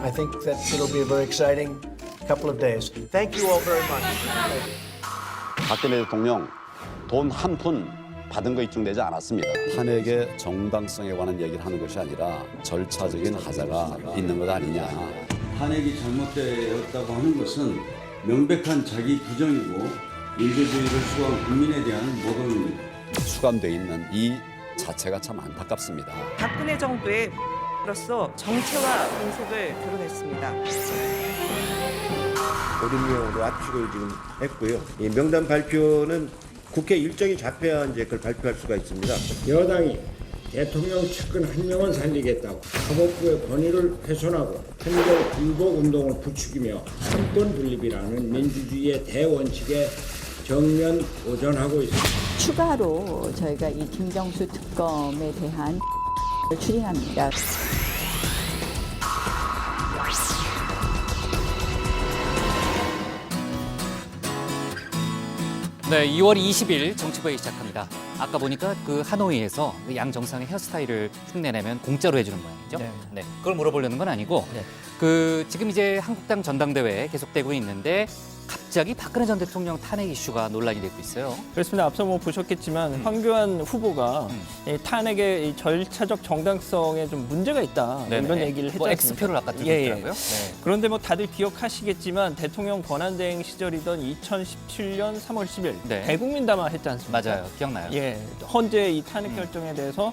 I think that it'll be a very exciting couple of days. Thank you all very much. 박근혜 대통령 돈 한 푼 받은 거 입증되지 않았습니다. 탄핵의 정당성에 관한 얘기를 하는 것이 아니라 절차적인 하자가 있는 것 아니냐. 탄핵이 잘못되었다고 하는 것은 명백한 자기 부정이고 민주주의를 수호한 국민에 대한 모독입니다. 수감돼 있는 이 자체가 참 안타깝습니다. 박근혜 정부의 로서 정체와 공색을 드러냈습니다. 오림용으로 압축을 지금 했고요. 이 명단 발표는 국회 일정이 잡혀야 이제 그걸 발표할 수가 있습니다. 여당이 대통령 측근 한 명은 살리겠다고 사법부의 권위를 훼손하고 판결 불복 운동을 부추기며 삼권 분립이라는 민주주의의 대원칙에 정면 도전하고 있습니다. 추가로 저희가 이 김경수 특검에 대한 추진합니다. 네, 2월 20일 정치부회 시작합니다. 아까 보니까 그 하노이에서 그 양 정상의 헤어스타일을 흉내내면 공짜로 해주는 모양이죠. 네. 그걸 물어보려는 건 아니고 그 지금 이제 한국당 전당대회 계속되고 있는데 갑자기 박근혜 전 대통령 탄핵 이슈가 논란이 되고 있어요. 그렇습니다. 앞서 보셨겠지만 황교안 후보가 이 탄핵의 이 절차적 정당성에 좀 문제가 있다 이런 얘기를 했지 뭐 않습니까? X표를 아까 들고 있더라고요. 네. 그런데 뭐 다들 기억하시겠지만 대통령 권한대행 시절이던 2017년 3월 10일 네. 대국민담화 했지 않습니까? 맞아요. 기억나요? 예, 헌재 이 탄핵 결정에 대해서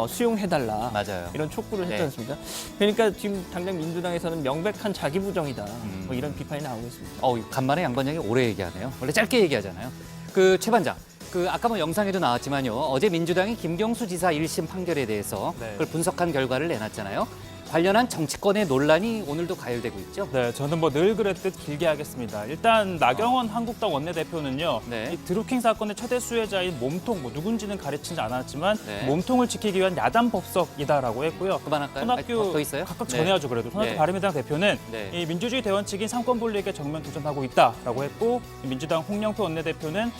수용해달라 맞아요. 이런 촉구를 했지 네. 않습니까? 그러니까 지금 당장 민주당에서는 명백한 자기 부정이다 뭐 이런 비판이 나오고 있습니다. 간만에 양반장이 오래 얘기하네요. 원래 짧게 얘기하잖아요. 그 최 반장, 그 아까 뭐 영상에도 나왔지만요. 어제 민주당이 김경수 지사 1심 판결에 대해서 그걸 분석한 결과를 내놨잖아요. 관련한 정치권의 논란이 오늘도 가열되고 있죠. 네, 저는 뭐 늘 그랬듯 길게 하겠습니다. 일단 나경원 한국당 원내대표는요, 네. 이 드루킹 사건의 최대 수혜자인 몸통, 뭐 누군지는 가르치지 않았지만 네. 몸통을 지키기 위한 야단 법석이다라고 했고요. 그만할까요? 손학규 더 있어요? 각각 네. 전해야죠 그래도. 손학규 네. 바른미래당 대표는 네. 이 민주주의 대원칙인 삼권 분립에 정면 도전하고 있다라고 했고, 민주당 홍영표 원내대표는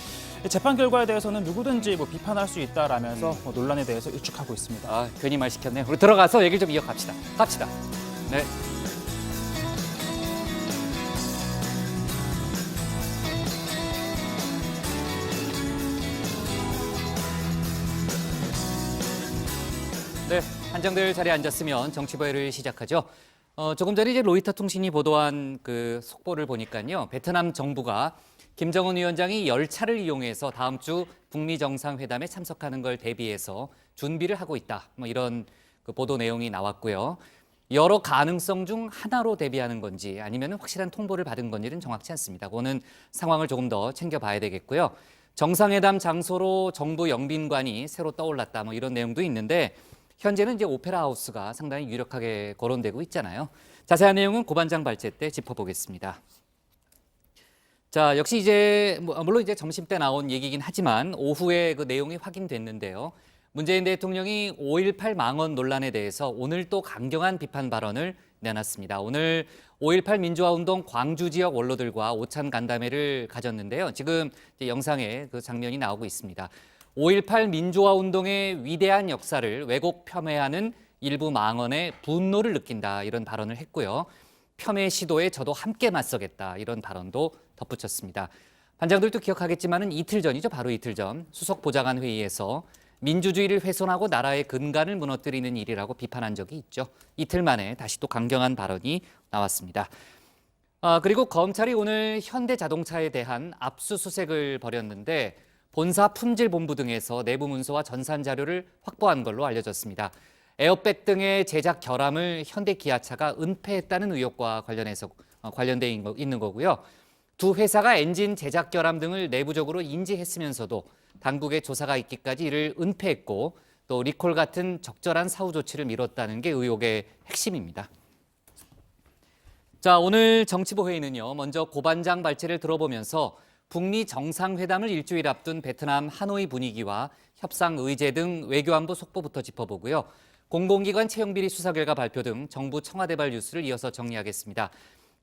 재판 결과에 대해서는 누구든지 뭐 비판할 수 있다라면서 뭐 논란에 대해서 일축하고 있습니다. 아, 괜히 말 시켰네요. 우리 들어가서 얘기를 좀 이어갑시다. 갑시다. 네. 네, 한정들 자리에 앉았으면 정치부회를 시작하죠. 조금 전에 이제 로이터 통신이 보도한 그 속보를 보니까요. 베트남 정부가 김정은 위원장이 열차를 이용해서 다음 주 북미 정상회담에 참석하는 걸 대비해서 준비를 하고 있다. 뭐 이런 그 보도 내용이 나왔고요. 여러 가능성 중 하나로 대비하는 건지 아니면 확실한 통보를 받은 건지는 정확치 않습니다. 그거는 상황을 조금 더 챙겨봐야 되겠고요. 정상회담 장소로 정부 영빈관이 새로 떠올랐다. 뭐 이런 내용도 있는데 현재는 이제 오페라 하우스가 상당히 유력하게 거론되고 있잖아요. 자세한 내용은 고반장 발제 때 짚어보겠습니다. 자, 역시 이제 물론 이제 점심 때 나온 얘기긴 하지만 오후에 그 내용이 확인됐는데요. 문재인 대통령이 5.18 망언 논란에 대해서 오늘 또 강경한 비판 발언을 내놨습니다. 오늘 5.18 민주화운동 광주 지역 원로들과 오찬 간담회를 가졌는데요. 지금 이제 영상에 그 장면이 나오고 있습니다. 5.18 민주화운동의 위대한 역사를 왜곡 폄훼하는 일부 망언에 분노를 느낀다 이런 발언을 했고요. 폄훼 시도에 저도 함께 맞서겠다 이런 발언도 덧붙였습니다. 반장들도 기억하겠지만은 이틀 전이죠. 바로 이틀 전 수석 보좌관 회의에서 민주주의를 훼손하고 나라의 근간을 무너뜨리는 일이라고 비판한 적이 있죠. 이틀 만에 다시 또 강경한 발언이 나왔습니다. 그리고 검찰이 오늘 현대자동차에 대한 압수수색을 벌였는데 본사 품질본부 등에서 내부 문서와 전산 자료를 확보한 걸로 알려졌습니다. 에어백 등의 제작 결함을 현대기아차가 은폐했다는 의혹과 관련돼 있는 거고요. 두 회사가 엔진 제작 결함 등을 내부적으로 인지했으면서도 당국의 조사가 있기까지 이를 은폐했고 또 리콜 같은 적절한 사후 조치를 미뤘다는 게 의혹의 핵심입니다. 자, 오늘 정치부 회의는요. 먼저 고반장 발제를 들어보면서 북미 정상회담을 일주일 앞둔 베트남 하노이 분위기와 협상 의제 등 외교안보 속보부터 짚어보고요. 공공기관 채용비리 수사 결과 발표 등 정부 청와대발 뉴스를 이어서 정리하겠습니다.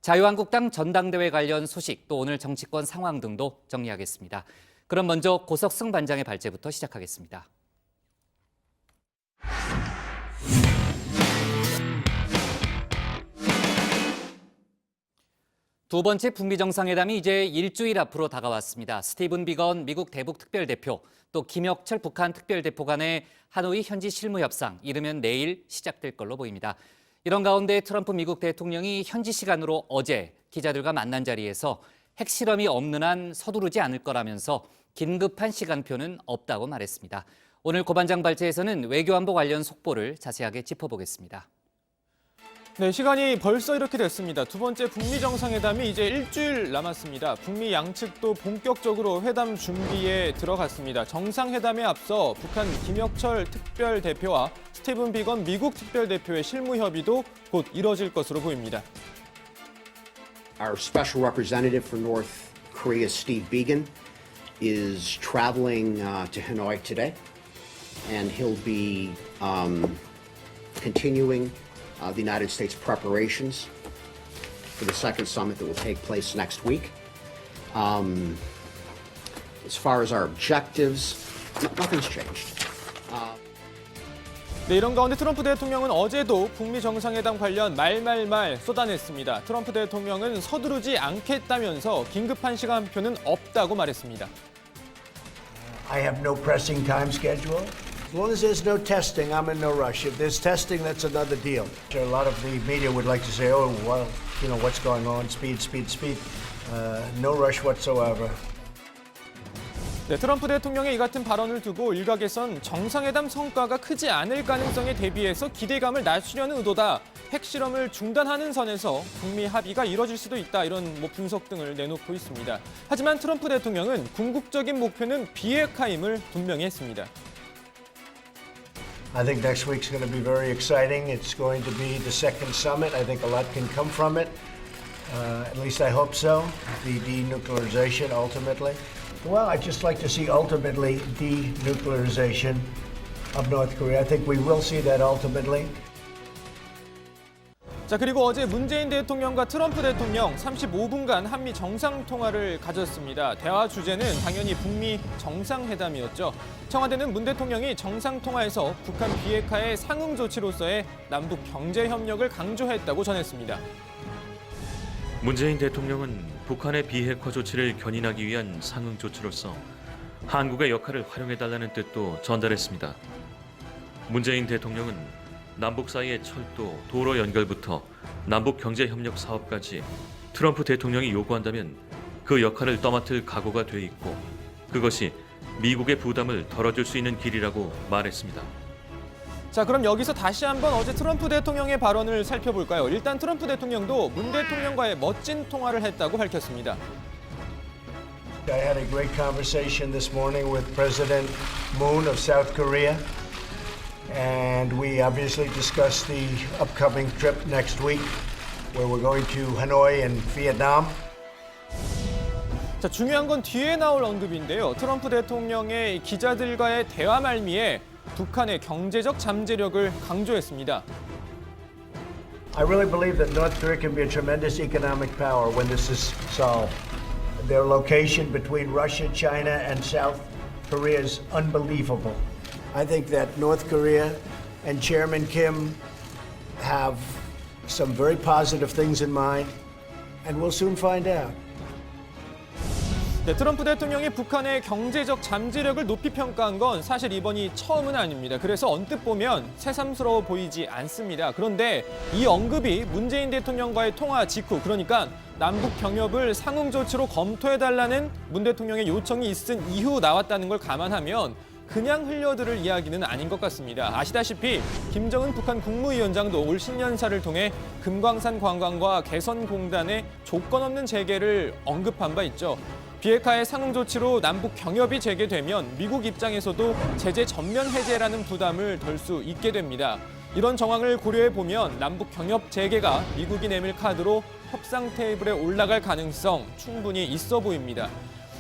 자유한국당 전당대회 관련 소식 또 오늘 정치권 상황 등도 정리하겠습니다. 그럼 먼저 고석승 반장의 발제부터 시작하겠습니다. 두 번째 북미 정상회담이 이제 일주일 앞으로 다가왔습니다. 스티븐 비건 미국 대북 특별대표, 또 김혁철 북한 특별대표 간의 하노이 현지 실무 협상, 이르면 내일 시작될 걸로 보입니다. 이런 가운데 트럼프 미국 대통령이 현지 시간으로 어제 기자들과 만난 자리에서 핵실험이 없는 한 서두르지 않을 거라면서 긴급한 시간표는 없다고 말했습니다. 오늘 고반장 발제에서는 외교안보 관련 속보를 자세하게 짚어보겠습니다. 네, 시간이 벌써 이렇게 됐습니다. 두 번째 북미 정상회담이 이제 일주일 남았습니다. 북미 양측도 본격적으로 회담 준비에 들어갔습니다. 정상회담에 앞서 북한 김혁철 특별대표와 스티븐 비건 미국 특별대표의 실무 협의도 곧 이뤄질 것으로 보입니다. Our special representative for North Korea, Steve Biegun, is traveling to Hanoi today, and he'll be continuing the United States preparations for the second summit that will take place next week. As far as our objectives, nothing's changed. 네, 이런 가운데 트럼프 대통령은 어제도 북미 정상회담 관련 말말말 쏟아냈습니다. 트럼프 대통령은 서두르지 않겠다면서 긴급한 시간표는 없다고 말했습니다. I have no pressing time schedule. As long as there's no testing, I'm in no rush. If there's testing, that's another deal. A lot of the media would like to say, oh, well, you know, what's going on? Speed, speed, speed. No rush whatsoever. 네, 트럼프 대통령의 이 같은 발언을 두고 일각에선 정상회담 성과가 크지 않을 가능성에 대비해서 기대감을 낮추려는 의도다. 핵실험을 중단하는 선에서 북미 합의가 이뤄질 수도 있다. 이런 분석 등을 내놓고 있습니다. 하지만 트럼프 대통령은 궁극적인 목표는 비핵화임을 분명히 했습니다. I think next week's going to be very exciting. It's going to be the second summit. I think a lot can come from it. At least I hope so. The denuclearization ultimately. Well, I'd just like to see ultimately denuclearization of North Korea. I think we will see that ultimately. 자, 그리고 어제 문재인 대통령과 트럼프 대통령 35분간 한미 정상통화를 가졌습니다. 대화 주제는 당연히 북미 정상회담이었죠. 청와대는 문 대통령이 정상통화에서 북한 비핵화의 상응 조치로서의 남북 경제협력을 강조했다고 전했습니다. 문재인 대통령은 북한의 비핵화 조치를 견인하기 위한 상응 조치로서 한국의 역할을 활용해달라는 뜻도 전달했습니다. 문재인 대통령은 남북 사이의 철도, 도로 연결부터 남북 경제협력 사업까지 트럼프 대통령이 요구한다면 그 역할을 떠맡을 각오가 돼 있고 그것이 미국의 부담을 덜어줄 수 있는 길이라고 말했습니다. 자, 그럼 여기서 다시 한번 어제 트럼프 대통령의 발언을 살펴볼까요? 일단 트럼프 대통령도 문 대통령과의 멋진 통화를 했다고 밝혔습니다. I had a great conversation this morning with President Moon of South Korea. And we obviously discussed the upcoming trip next week, where we're going to Hanoi and Vietnam. 자, 중요한 건 뒤에 나올 언급인데요. 트럼프 대통령의 기자들과의 대화 말미에 북한의 경제적 잠재력을 강조했습니다. I really believe that North Korea can be a tremendous economic power when this is solved. Their location between Russia, China, and South Korea is unbelievable. I think that North Korea and Chairman Kim have some very positive things in mind, and we'll soon find out. 네, 트럼프 대통령이 북한의 경제적 잠재력을 높이 평가한 건 사실 이번이 처음은 아닙니다. 그래서 언뜻 보면 새삼스러워 보이지 않습니다. 그런데 이 언급이 문재인 대통령과의 통화 직후, 그러니까 남북 경협을 상응 조치로 검토해달라는 문 대통령의 요청이 있은 이후 나왔다는 걸 감안하면 그냥 흘려들을 이야기는 아닌 것 같습니다. 아시다시피 김정은 북한 국무위원장도 올 신년사를 통해 금광산 관광과 개선공단의 조건 없는 재개를 언급한 바 있죠. 비핵화의 상응 조치로 남북 경협이 재개되면 미국 입장에서도 제재 전면 해제라는 부담을 덜 수 있게 됩니다. 이런 정황을 고려해 보면 남북 경협 재개가 미국이 내밀 카드로 협상 테이블에 올라갈 가능성 충분히 있어 보입니다.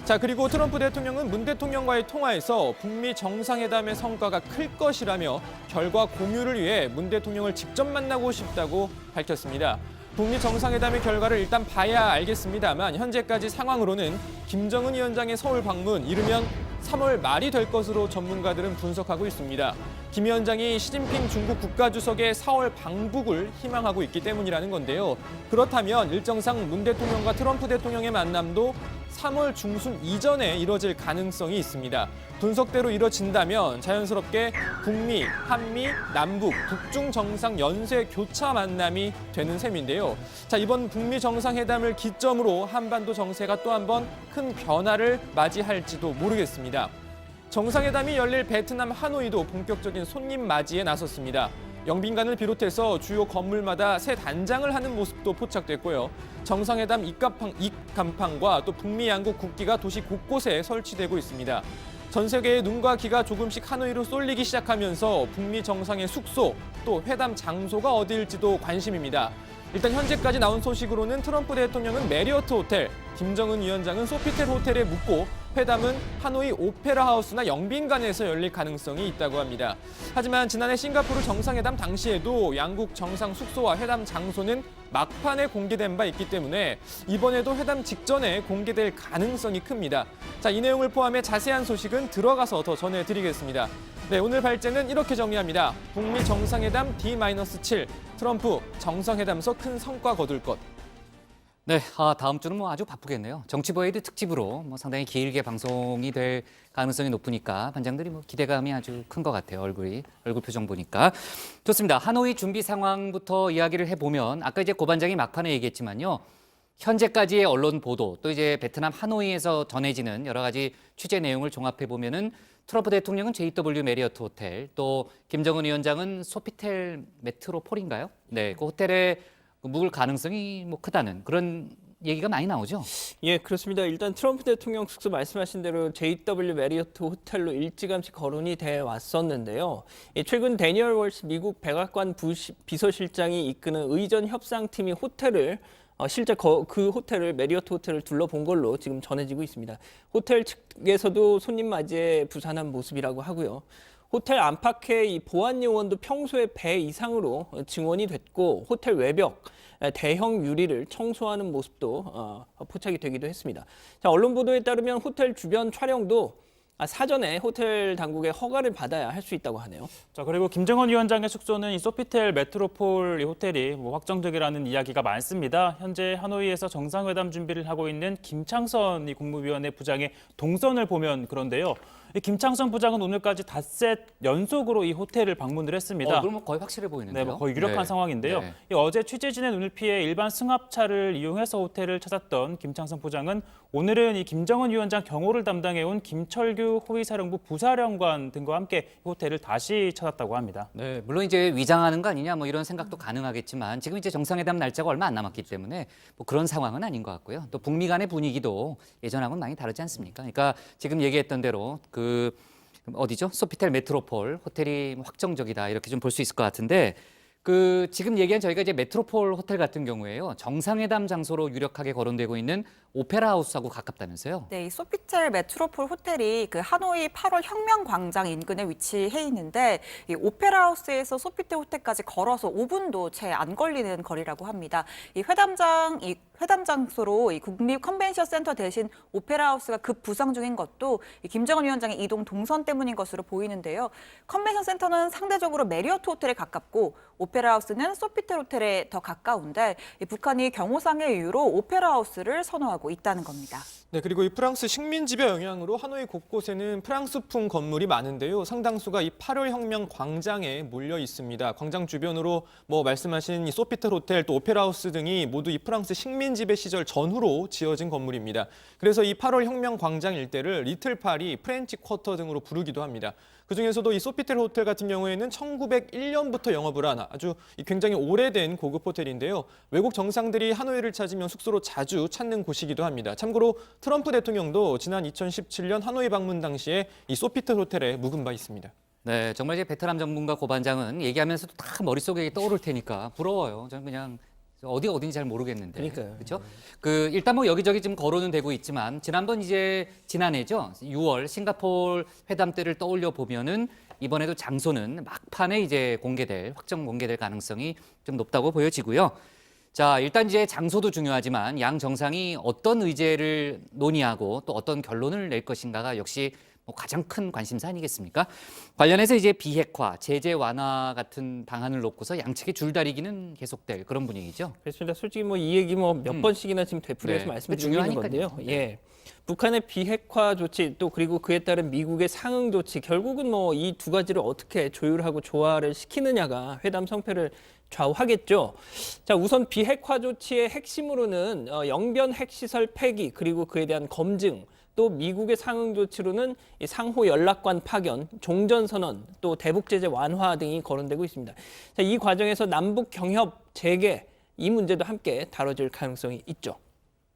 자, 그리고 트럼프 대통령은 문 대통령과의 통화에서 북미 정상회담의 성과가 클 것이라며 결과 공유를 위해 문 대통령을 직접 만나고 싶다고 밝혔습니다. 북미 정상회담의 결과를 일단 봐야 알겠습니다만 현재까지 상황으로는 김정은 위원장의 서울 방문, 이르면 3월 말이 될 것으로 전문가들은 분석하고 있습니다. 김 위원장이 시진핑 중국 국가주석의 4월 방북을 희망하고 있기 때문이라는 건데요. 그렇다면 일정상 문 대통령과 트럼프 대통령의 만남도 3월 중순 이전에 이뤄질 가능성이 있습니다. 분석대로 이뤄진다면 자연스럽게 북미, 한미, 남북, 북중 정상 연쇄 교차 만남이 되는 셈인데요. 자, 이번 북미 정상회담을 기점으로 한반도 정세가 또 한 번 큰 변화를 맞이할지도 모르겠습니다. 정상회담이 열릴 베트남 하노이도 본격적인 손님 맞이에 나섰습니다. 영빈관을 비롯해서 주요 건물마다 새 단장을 하는 모습도 포착됐고요. 정상회담 입간판과 또 북미 양국 국기가 도시 곳곳에 설치되고 있습니다. 전 세계의 눈과 귀가 조금씩 하노이로 쏠리기 시작하면서 북미 정상의 숙소, 또 회담 장소가 어디일지도 관심입니다. 일단 현재까지 나온 소식으로는 트럼프 대통령은 메리어트 호텔, 김정은 위원장은 소피텔 호텔에 묵고 회담은 하노이 오페라 하우스나 영빈관에서 열릴 가능성이 있다고 합니다. 하지만 지난해 싱가포르 정상회담 당시에도 양국 정상 숙소와 회담 장소는 막판에 공개된 바 있기 때문에 이번에도 회담 직전에 공개될 가능성이 큽니다. 자, 이 내용을 포함해 자세한 소식은 들어가서 더 전해드리겠습니다. 네, 오늘 발제는 이렇게 정리합니다. 북미 정상회담 D-7, 트럼프 정상회담서 큰 성과 거둘 것. 네, 다음 주는 아주 바쁘겠네요. 정치버헤드 특집으로 상당히 길게 방송이 될 가능성이 높으니까 반장들이 기대감이 아주 큰 것 같아요. 얼굴 표정 보니까. 좋습니다. 하노이 준비 상황부터 이야기를 해보면 아까 이제 고 반장이 막판에 얘기했지만요. 현재까지의 언론 보도 또 이제 베트남 하노이에서 전해지는 여러 가지 취재 내용을 종합해 보면은 트럼프 대통령은 JW 메리어트 호텔, 또 김정은 위원장은 소피텔 메트로폴인가요? 네, 그 호텔에 묵을 가능성이 크다는 그런 얘기가 많이 나오죠. 예, 그렇습니다. 일단 트럼프 대통령 숙소 말씀하신 대로 JW 메리어트 호텔로 일찌감치 거론이 돼 왔었는데요. 최근 데니얼 월스 미국 백악관 비서실장이 이끄는 의전 협상팀이 호텔을 실제 그 호텔을 메리어트 호텔을 둘러본 걸로 지금 전해지고 있습니다. 호텔 측에서도 손님 맞이에 부산한 모습이라고 하고요. 호텔 안팎의 이 보안 요원도 평소의 배 이상으로 증원이 됐고 호텔 외벽, 대형 유리를 청소하는 모습도 포착이 되기도 했습니다. 자, 언론 보도에 따르면 호텔 주변 촬영도 사전에 호텔 당국의 허가를 받아야 할 수 있다고 하네요. 자, 그리고 김정은 위원장의 숙소는 이 소피텔 메트로폴 이 호텔이 확정적이라는 이야기가 많습니다. 현재 하노이에서 정상회담 준비를 하고 있는 김창선 국무위원회 부장의 동선을 보면 그런데요. 이 김창선 부장은 오늘까지 닷새 연속으로 이 호텔을 방문을 했습니다. 그럼 거의 확실해 보이는데요. 네, 거의 유력한 상황인데요. 네. 어제 취재진의 눈을 피해 일반 승합차를 이용해서 호텔을 찾았던 김창선 부장은 오늘은 이 김정은 위원장 경호를 담당해온 김철규 호위사령부 부사령관 등과 함께 호텔을 다시 찾았다고 합니다. 네, 물론 이제 위장하는 거 아니냐 이런 생각도 가능하겠지만 지금 이제 정상회담 날짜가 얼마 안 남았기 때문에 그런 상황은 아닌 것 같고요. 또 북미 간의 분위기도 예전하고는 많이 다르지 않습니까? 그러니까 지금 얘기했던 대로 어디죠? 소피텔 메트로폴 호텔이 확정적이다 이렇게 좀 볼 수 있을 것 같은데 지금 얘기한 저희가 이제 메트로폴 호텔 같은 경우에요. 정상회담 장소로 유력하게 거론되고 있는 오페라 하우스하고 가깝다면서요? 네, 이 소피텔 메트로폴 호텔이 하노이 8월 혁명 광장 인근에 위치해 있는데 이 오페라 하우스에서 소피텔 호텔까지 걸어서 5분도 채 안 걸리는 거리라고 합니다. 이 회담 장소로 이 국립 컨벤션 센터 대신 오페라 하우스가 급 부상 중인 것도 이 김정은 위원장의 이동 동선 때문인 것으로 보이는데요. 컨벤션 센터는 상대적으로 메리어트 호텔에 가깝고 오페라 하우스는 소피텔 호텔에 더 가까운데 이 북한이 경호상의 이유로 오페라 하우스를 선호하고 있다는 겁니다. 네, 그리고 이 프랑스 식민 지배 영향으로 하노이 곳곳에는 프랑스풍 건물이 많은데요. 상당수가 이 8월 혁명 광장에 몰려 있습니다. 광장 주변으로 말씀하신 이 소피텔 호텔 또 오페라 하우스 등이 모두 이 프랑스 식민 지배 시절 전후로 지어진 건물입니다. 그래서 이 8월 혁명 광장 일대를 리틀 파리, 프렌치 쿼터 등으로 부르기도 합니다. 그중에서도 이 소피텔 호텔 같은 경우에는 1901년부터 영업을 한 아주 굉장히 오래된 고급 호텔인데요. 외국 정상들이 하노이를 찾으면 숙소로 자주 찾는 곳이기도 합니다. 참고로 트럼프 대통령도 지난 2017년 하노이 방문 당시에 이 소피텔 호텔에 묵은 바 있습니다. 네, 정말 이제 베트남 전문가 고 반장은 얘기하면서도 다 머릿속에 떠오를 테니까 부러워요. 저는 그냥 어디가 어딘지 잘 모르겠는데. 그러니까요. 그렇죠? 일단 여기저기 지금 거론은 되고 있지만 지난해죠. 6월 싱가포르 회담 때를 떠올려 보면은 이번에도 장소는 막판에 이제 확정 공개될 가능성이 좀 높다고 보여지고요. 자, 일단 이제 장소도 중요하지만 양 정상이 어떤 의제를 논의하고 또 어떤 결론을 낼 것인가가 역시 가장 큰 관심사 아니겠습니까? 관련해서 이제 비핵화, 제재 완화 같은 방안을 놓고서 양측의 줄다리기는 계속될 그런 분위기죠. 그렇습니다. 솔직히 뭐 이 얘기 뭐 몇 번씩이나 지금 되풀이해서 네. 말씀드리고 있는 중요하니까요. 건데요. 예. 북한의 비핵화 조치 또 그리고 그에 따른 미국의 상응 조치 결국은 뭐 이 두 가지를 어떻게 조율하고 조화를 시키느냐가 회담 성패를 좌우하겠죠. 자, 우선 비핵화 조치의 핵심으로는 영변 핵시설 폐기 그리고 그에 대한 검증 또 미국의 상응 조치로는 이 상호 연락관 파견, 종전선언, 또 대북 제재 완화 등이 거론되고 있습니다. 자, 이 과정에서 남북 경협 재개 이 문제도 함께 다뤄질 가능성이 있죠.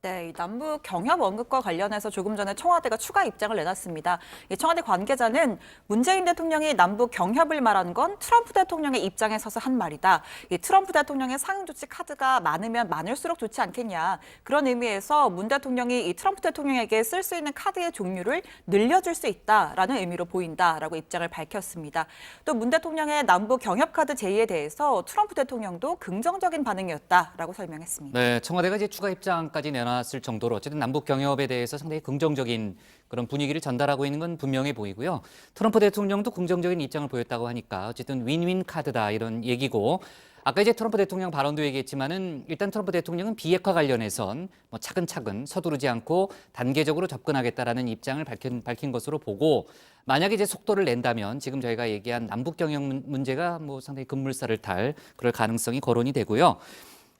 네, 이 남북 경협 언급과 관련해서 조금 전에 청와대가 추가 입장을 내놨습니다. 이 청와대 관계자는 문재인 대통령이 남북 경협을 말한 건 트럼프 대통령의 입장에 서서 한 말이다. 이 트럼프 대통령의 상응 조치 카드가 많으면 많을수록 좋지 않겠냐. 그런 의미에서 문 대통령이 이 트럼프 대통령에게 쓸 수 있는 카드의 종류를 늘려줄 수 있다라는 의미로 보인다라고 입장을 밝혔습니다. 또 문 대통령의 남북 경협 카드 제의에 대해서 트럼프 대통령도 긍정적인 반응이었다라고 설명했습니다. 네, 청와대가 이제 추가 입장까지 내놨을 정도로 어쨌든 남북 경협에 대해서 상당히 긍정적인 그런 분위기를 전달하고 있는 건 분명해 보이고요. 트럼프 대통령도 긍정적인 입장을 보였다고 하니까 어쨌든 윈윈 카드다 이런 얘기고, 아까 이제 트럼프 대통령 발언도 얘기했지만은 일단 트럼프 대통령은 비핵화 관련해선 뭐 차근차근 서두르지 않고 단계적으로 접근하겠다라는 입장을 밝힌 것으로 보고, 만약에 이제 속도를 낸다면 지금 저희가 얘기한 남북 경협 문제가 뭐 상당히 급물살을 탈 그럴 가능성이 거론이 되고요.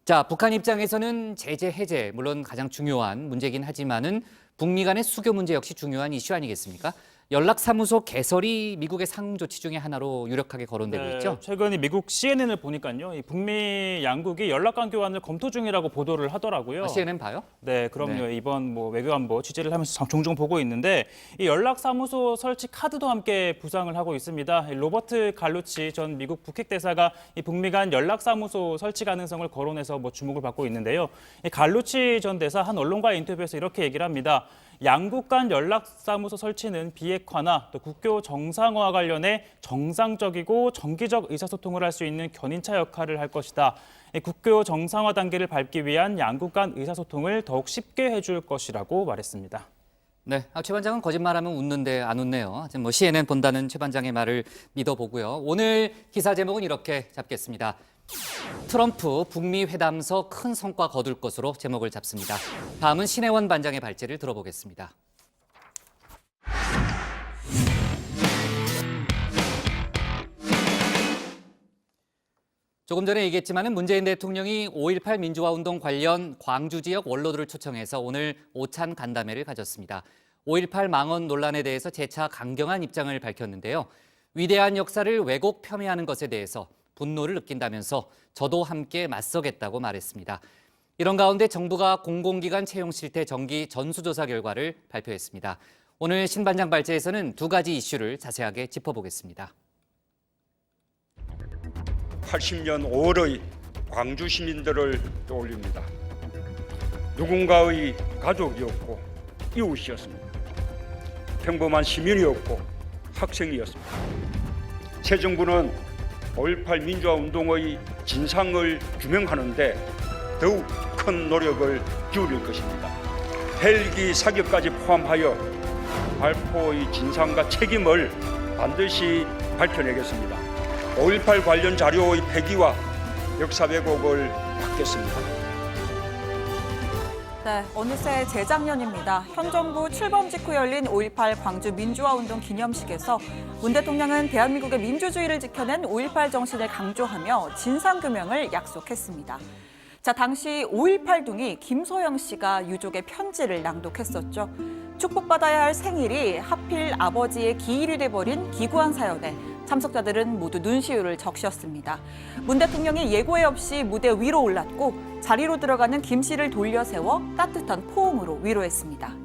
자, 북한 입장에서는 제재 해제 물론 가장 중요한 문제긴 하지만은 북미 간의 수교 문제 역시 중요한 이슈 아니겠습니까? 연락사무소 개설이 미국의 상응 조치 중에 하나로 유력하게 거론되고 있죠. 최근 미국 CNN을 보니까요, 이 북미 양국이 연락관 교환을 검토 중이라고 보도를 하더라고요. CNN 봐요? 네, 그럼요. 이번 뭐 외교안보 취재를 하면서 종종 보고 있는데 이 연락사무소 설치 카드도 함께 부상을 하고 있습니다. 로버트 갈루치 전 미국 북핵 대사가 이 북미 간 연락사무소 설치 가능성을 거론해서 뭐 주목을 받고 있는데요. 이 갈루치 전 대사 한 언론과의 인터뷰에서 이렇게 얘기를 합니다. 양국 간 연락사무소 설치는 비핵화나 또 국교 정상화 관련해 정상적이고 정기적 의사소통을 할 수 있는 견인차 역할을 할 것이다. 국교 정상화 단계를 밟기 위한 양국 간 의사소통을 더욱 쉽게 해줄 것이라고 말했습니다. 네, 최 반장은 거짓말하면 웃는데 안 웃네요. 뭐 CNN 본다는 최 반장의 말을 믿어보고요. 오늘 기사 제목은 이렇게 잡겠습니다. 트럼프 북미 회담서 큰 성과 거둘 것으로 제목을 잡습니다. 다음은 신혜원 반장의 발제를 들어보겠습니다. 조금 전에 얘기했지만 문재인 대통령이 5.18 민주화운동 관련 광주 지역 원로들을 초청해서 오늘 오찬 간담회를 가졌습니다. 5.18 망언 논란에 대해서 재차 강경한 입장을 밝혔는데요. 위대한 역사를 왜곡 폄훼하는 것에 대해서 분노를 느낀다면서 저도 함께 맞서겠다고 말했습니다. 이런 가운데 정부가 공공기관 채용 실태 정기 전수조사 결과를 발표했습니다. 오늘 신 반장 발제에서는 두 가지 이슈를 자세하게 짚어보겠습니다. 80년 5월의 광주 시민들을 떠올립니다. 누군가의 가족이었고 이웃이었습니다. 평범한 시민이었고 학생이었습니다. 새 정부는 5.18 민주화 운동의 진상을 규명하는 데 더욱 큰 노력을 기울일 것입니다. 헬기 사격까지 포함하여 발포의 진상과 책임을 반드시 밝혀내겠습니다. 5.18 관련 자료의 폐기와 역사 왜곡을 막겠습니다. 네, 어느새 재작년입니다. 현 정부 출범 직후 열린 5.18 광주 민주화운동 기념식에서 문 대통령은 대한민국의 민주주의를 지켜낸 5.18 정신을 강조하며 진상규명을 약속했습니다. 자, 당시 5.18둥이 김소영 씨가 유족의 편지를 낭독했었죠. 축복받아야 할 생일이 하필 아버지의 기일이 돼버린 기구한 사연에 참석자들은 모두 눈시울을 적셨습니다. 문 대통령이 예고에 없이 무대 위로 올랐고 자리로 들어가는 김 씨를 돌려 세워 따뜻한 포옹으로 위로했습니다.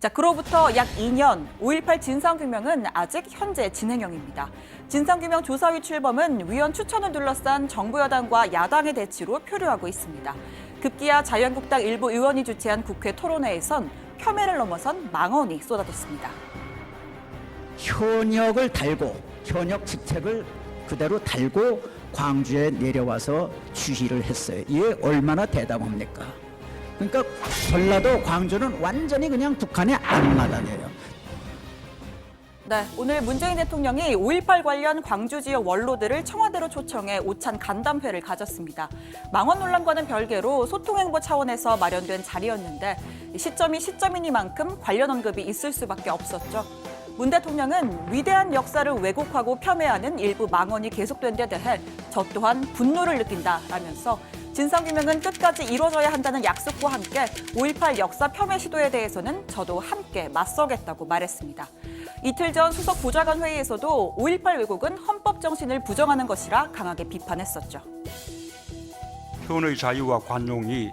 자, 그로부터 약 2년 5.18 진상규명은 아직 현재 진행형입니다. 진상규명 조사위 출범은 위원 추천을 둘러싼 정부 여당과 야당의 대치로 표류하고 있습니다. 급기야 자유한국당 일부 의원이 주최한 국회 토론회에선 폄훼를 넘어선 망언이 쏟아졌습니다. 현역을 달고 현역 직책을 그대로 달고 광주에 내려와서 주시를 했어요. 이게 얼마나 대담합니까? 그러니까 전라도 광주는 완전히 그냥 북한의 앞마당이에요. 네, 오늘 문재인 대통령이 5.18 관련 광주 지역 원로들을 청와대로 초청해 오찬 간담회를 가졌습니다. 망언 논란과는 별개로 소통 행보 차원에서 마련된 자리였는데 시점이 시점이니만큼 관련 언급이 있을 수밖에 없었죠. 문 대통령은 위대한 역사를 왜곡하고 폄훼하는 일부 망언이 계속된 데 대해 저 또한 분노를 느낀다라면서 진상규명은 끝까지 이루어져야 한다는 약속과 함께 5.18 역사 폄훼 시도에 대해서는 저도 함께 맞서겠다고 말했습니다. 이틀 전 수석 보좌관 회의에서도 5.18 왜곡은 헌법 정신을 부정하는 것이라 강하게 비판했었죠. 표현의 자유와 관용이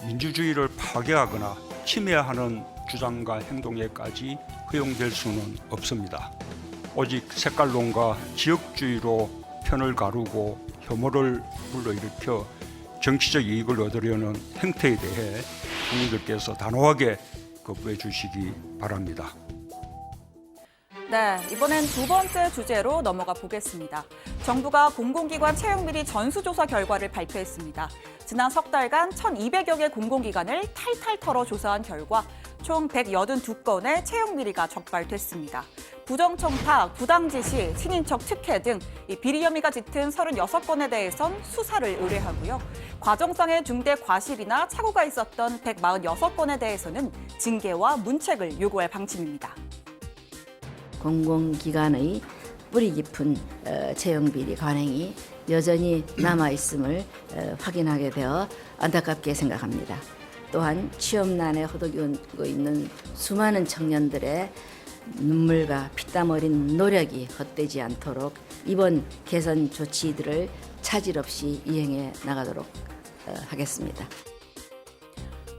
민주주의를 파괴하거나 침해하는 주장과 행동에까지 허용될 수는 없습니다. 오직 색깔론과 지역주의로 편을 가르고 혐오를 불러일으켜 정치적 이익을 얻으려는 행태에 대해 국민들께서 단호하게 거부해 주시기 바랍니다. 네, 이번엔 두 번째 주제로 넘어가 보겠습니다. 정부가 공공기관 채용비리 전수조사 결과를 발표했습니다. 지난 석 달간 1,200여 개 공공기관을 탈탈 털어 조사한 결과 총 182건의 채용비리가 적발됐습니다. 부정청탁, 부당지시, 친인척 특혜 등 비리 혐의가 짙은 36건에 대해선 수사를 의뢰하고요. 과정상의 중대 과실이나 착오가 있었던 146건에 대해서는 징계와 문책을 요구할 방침입니다. 공공기관의 뿌리 깊은 채용비리 관행이 여전히 남아있음을 확인하게 되어 안타깝게 생각합니다. 또한 취업난에 허덕이고 있는 수많은 청년들의 눈물과 피땀 어린 노력이 헛되지 않도록 이번 개선 조치들을 차질 없이 이행해 나가도록 하겠습니다.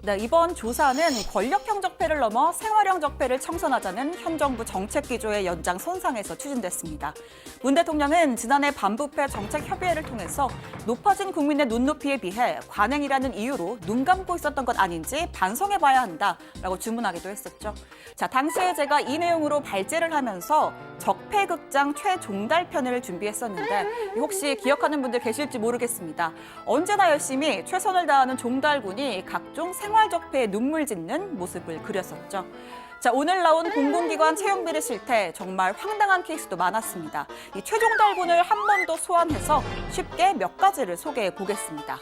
네, 이번 조사는 권력형 적폐를 넘어 생활형 적폐를 청산하자는 현 정부 정책 기조의 연장선상에서 추진됐습니다. 문 대통령은 지난해 반부패 정책협의회를 통해서 높아진 국민의 눈높이에 비해 관행이라는 이유로 눈 감고 있었던 것 아닌지 반성해봐야 한다라고 주문하기도 했었죠. 자, 당시에 제가 이 내용으로 발제를 하면서 적폐극장 최종달편을 준비했었는데 혹시 기억하는 분들 계실지 모르겠습니다. 언제나 열심히 최선을 다하는 종달군이 각종 생활적폐에 눈물 짓는 모습을 그렸었죠. 자, 오늘 나온 공공기관 채용비리 실태 정말 황당한 케이스도 많았습니다. 이 최종달군을 한 번 더 소환해서 쉽게 몇 가지를 소개해 보겠습니다.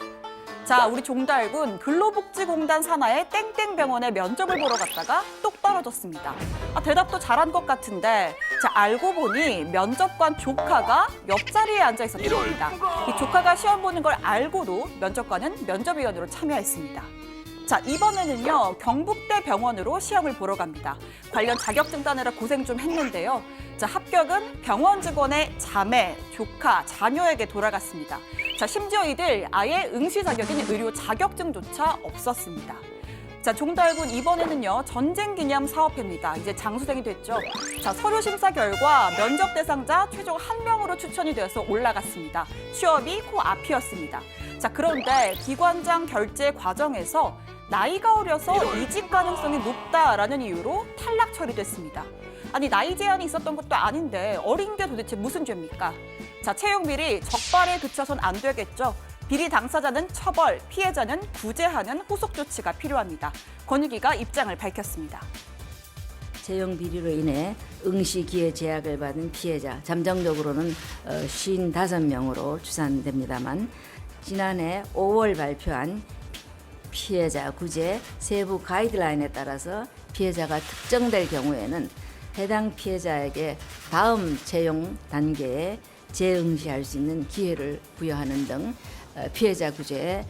자, 우리 종달군 근로복지공단 산하의 땡땡병원에 면접을 보러 갔다가 똑 떨어졌습니다. 대답도 잘한 것 같은데 자, 알고 보니 면접관 조카가 옆자리에 앉아 있었던 겁니다. 이 조카가 시험 보는 걸 알고도 면접관은 면접위원으로 참여했습니다. 자, 이번에는요, 경북대 병원으로 시험을 보러 갑니다. 관련 자격증 따느라 고생 좀 했는데요. 자, 합격은 병원 직원의 자매, 조카, 자녀에게 돌아갔습니다. 자, 심지어 이들 아예 응시 자격인 의료 자격증조차 없었습니다. 자, 종달군 이번에는요, 전쟁기념 사업회입니다. 이제 장수생이 됐죠. 자, 서류 심사 결과 면접 대상자 최종 1명으로 추천이 되어서 올라갔습니다. 취업이 코앞이었습니다. 자, 그런데 기관장 결제 과정에서 나이가 어려서 이직 가능성이 높다라는 이유로 탈락 처리됐습니다. 아니, 나이 제한이 있었던 것도 아닌데 어린 게 도대체 무슨 죄입니까? 자, 채용비리 적발에 그쳐선 안 되겠죠. 비리 당사자는 처벌, 피해자는 구제하는 후속 조치가 필요합니다. 권익위가 입장을 밝혔습니다. 채용 비리로 인해 응시 기회 제약을 받은 피해자 잠정적으로는 55명으로 추산됩니다만 지난해 5월 발표한 피해자 구제 세부 가이드라인에 따라서 피해자가 특정될 경우에는 해당 피해자에게 다음 채용 단계에 재응시할 수 있는 기회를 부여하는 등 피해자 구제에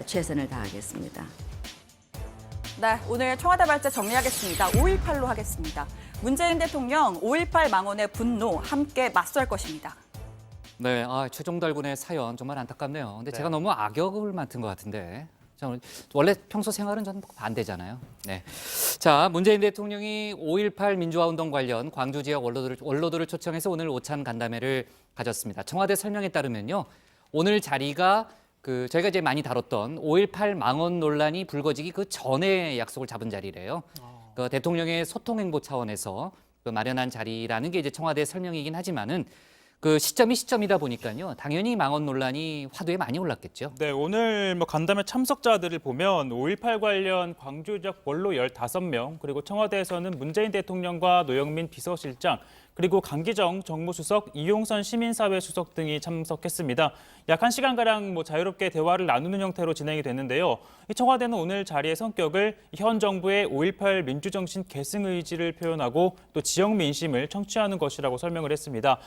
최선을 다하겠습니다. 네, 오늘 청와대 발제 정리하겠습니다. 5.18로 하겠습니다. 문재인 대통령 5.18 망언의 분노 함께 맞설 것입니다. 네, 최종달군의 사연 정말 안타깝네요. 근데 제가 너무 악역을 맡은 것 같은데. 원래 평소 생활은 저는 반대잖아요. 네. 자, 문재인 대통령이 5.18 민주화운동 관련 광주 지역 원로들을 초청해서 오늘 오찬 간담회를 가졌습니다. 청와대 설명에 따르면요, 오늘 자리가 저희가 이제 많이 다뤘던 5.18 망언 논란이 불거지기 그 전에 약속을 잡은 자리래요. 그 대통령의 소통 행보 차원에서 마련한 자리라는 게 이제 청와대 설명이긴 하지만은. 그 시점이다 보니까요. 당연히 망언 논란이 화두에 많이 올랐겠죠. 네, 오늘 간담회 참석자들을 보면 5.18 관련 광주 지역 원로 15명, 그리고 청와대에서는 문재인 대통령과 노영민 비서실장, 그리고 강기정 정무수석, 이용선 시민사회 수석 등이 참석했습니다. 약 1시간가량 자유롭게 대화를 나누는 형태로 진행이 됐는데요. 청와대는 오늘 자리의 성격을 현 정부의 5.18 민주정신 계승 의지를 표현하고 또 지역 민심을 청취하는 것이라고 설명을 했습니다.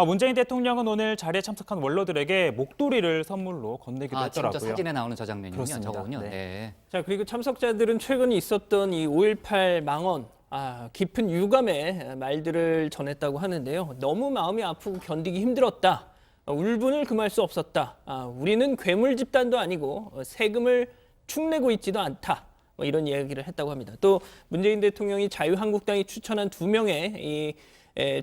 문재인 대통령은 오늘 자리에 참석한 원로들에게 목도리를 선물로 건네기도 했더라고요. 지금 사진에 나오는 저 장면이군요. 그렇습니다. 저거군요. 네. 네. 자, 그리고 참석자들은 최근 있었던 이 5.18 망언, 깊은 유감의 말들을 전했다고 하는데요. 너무 마음이 아프고 견디기 힘들었다. 울분을 금할 수 없었다. 우리는 괴물 집단도 아니고 세금을 축내고 있지도 않다. 이런 이야기를 했다고 합니다. 또 문재인 대통령이 자유한국당이 추천한 2명의 이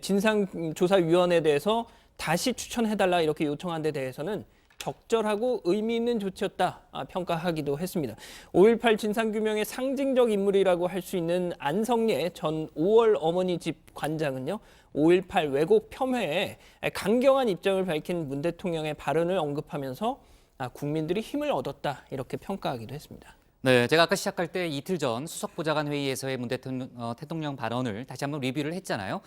진상조사위원회에 대해서 다시 추천해달라 이렇게 요청한 데 대해서는 적절하고 의미 있는 조치였다 평가하기도 했습니다. 5.18 진상규명의 상징적 인물이라고 할 수 있는 안성례 전 5월 어머니 집 관장은요. 5.18 왜곡 폄훼에 강경한 입장을 밝힌 문 대통령의 발언을 언급하면서 국민들이 힘을 얻었다 이렇게 평가하기도 했습니다. 네, 제가 아까 시작할 때 이틀 전 수석보좌관 회의에서의 문 대통령 발언을 다시 한번 리뷰를 했잖아요.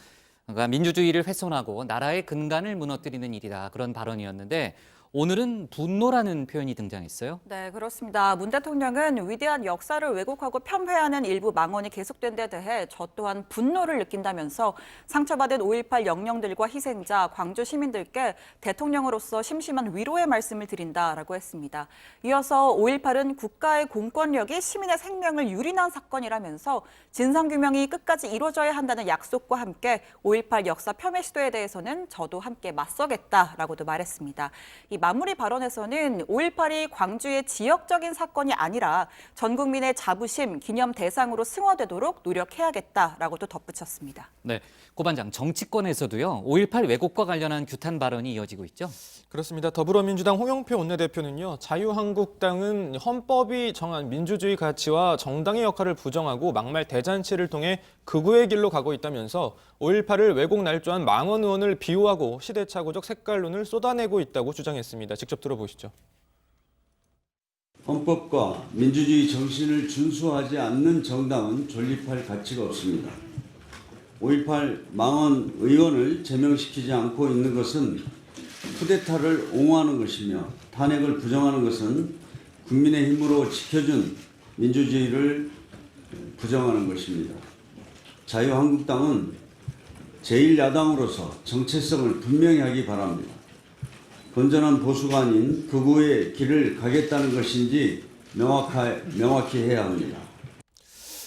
그러니까 민주주의를 훼손하고 나라의 근간을 무너뜨리는 일이다. 그런 발언이었는데 오늘은 분노라는 표현이 등장했어요. 네, 그렇습니다. 문 대통령은 위대한 역사를 왜곡하고 폄훼하는 일부 망언이 계속된 데 대해 저 또한 분노를 느낀다면서 상처받은 5.18 영령들과 희생자, 광주 시민들께 대통령으로서 심심한 위로의 말씀을 드린다라고 했습니다. 이어서 5.18은 국가의 공권력이 시민의 생명을 유린한 사건이라면서 진상규명이 끝까지 이루어져야 한다는 약속과 함께 5.18 역사 폄훼 시도에 대해서는 저도 함께 맞서겠다라고도 말했습니다. 이 마무리 발언에서는 5.18이 광주의 지역적인 사건이 아니라 전 국민의 자부심, 기념 대상으로 승화되도록 노력해야겠다라고도 덧붙였습니다. 네, 고 반장, 정치권에서도요. 5.18 왜곡과 관련한 규탄 발언이 이어지고 있죠. 그렇습니다. 더불어민주당 홍영표 원내대표는요. 자유한국당은 헌법이 정한 민주주의 가치와 정당의 역할을 부정하고 막말 대잔치를 통해 극우의 길로 가고 있다면서 5.18을 왜곡 날조한 망언 의원을 비호하고 시대착오적 색깔론을 쏟아내고 있다고 주장했습니다. 직접 들어보시죠. 헌법과 민주주의 정신을 준수하지 않는 정당은 존립할 가치가 없습니다. 5.18 망언 의원을 제명시키지 않고 있는 것은 쿠데타를 옹호하는 것이며 탄핵을 부정하는 것은 국민의힘으로 지켜준 민주주의를 부정하는 것입니다. 자유한국당은 제1야당으로서 정체성을 분명히 하기 바랍니다. 건전한 보수가 아닌 극우의 길을 가겠다는 것인지 명확히 해야 합니다.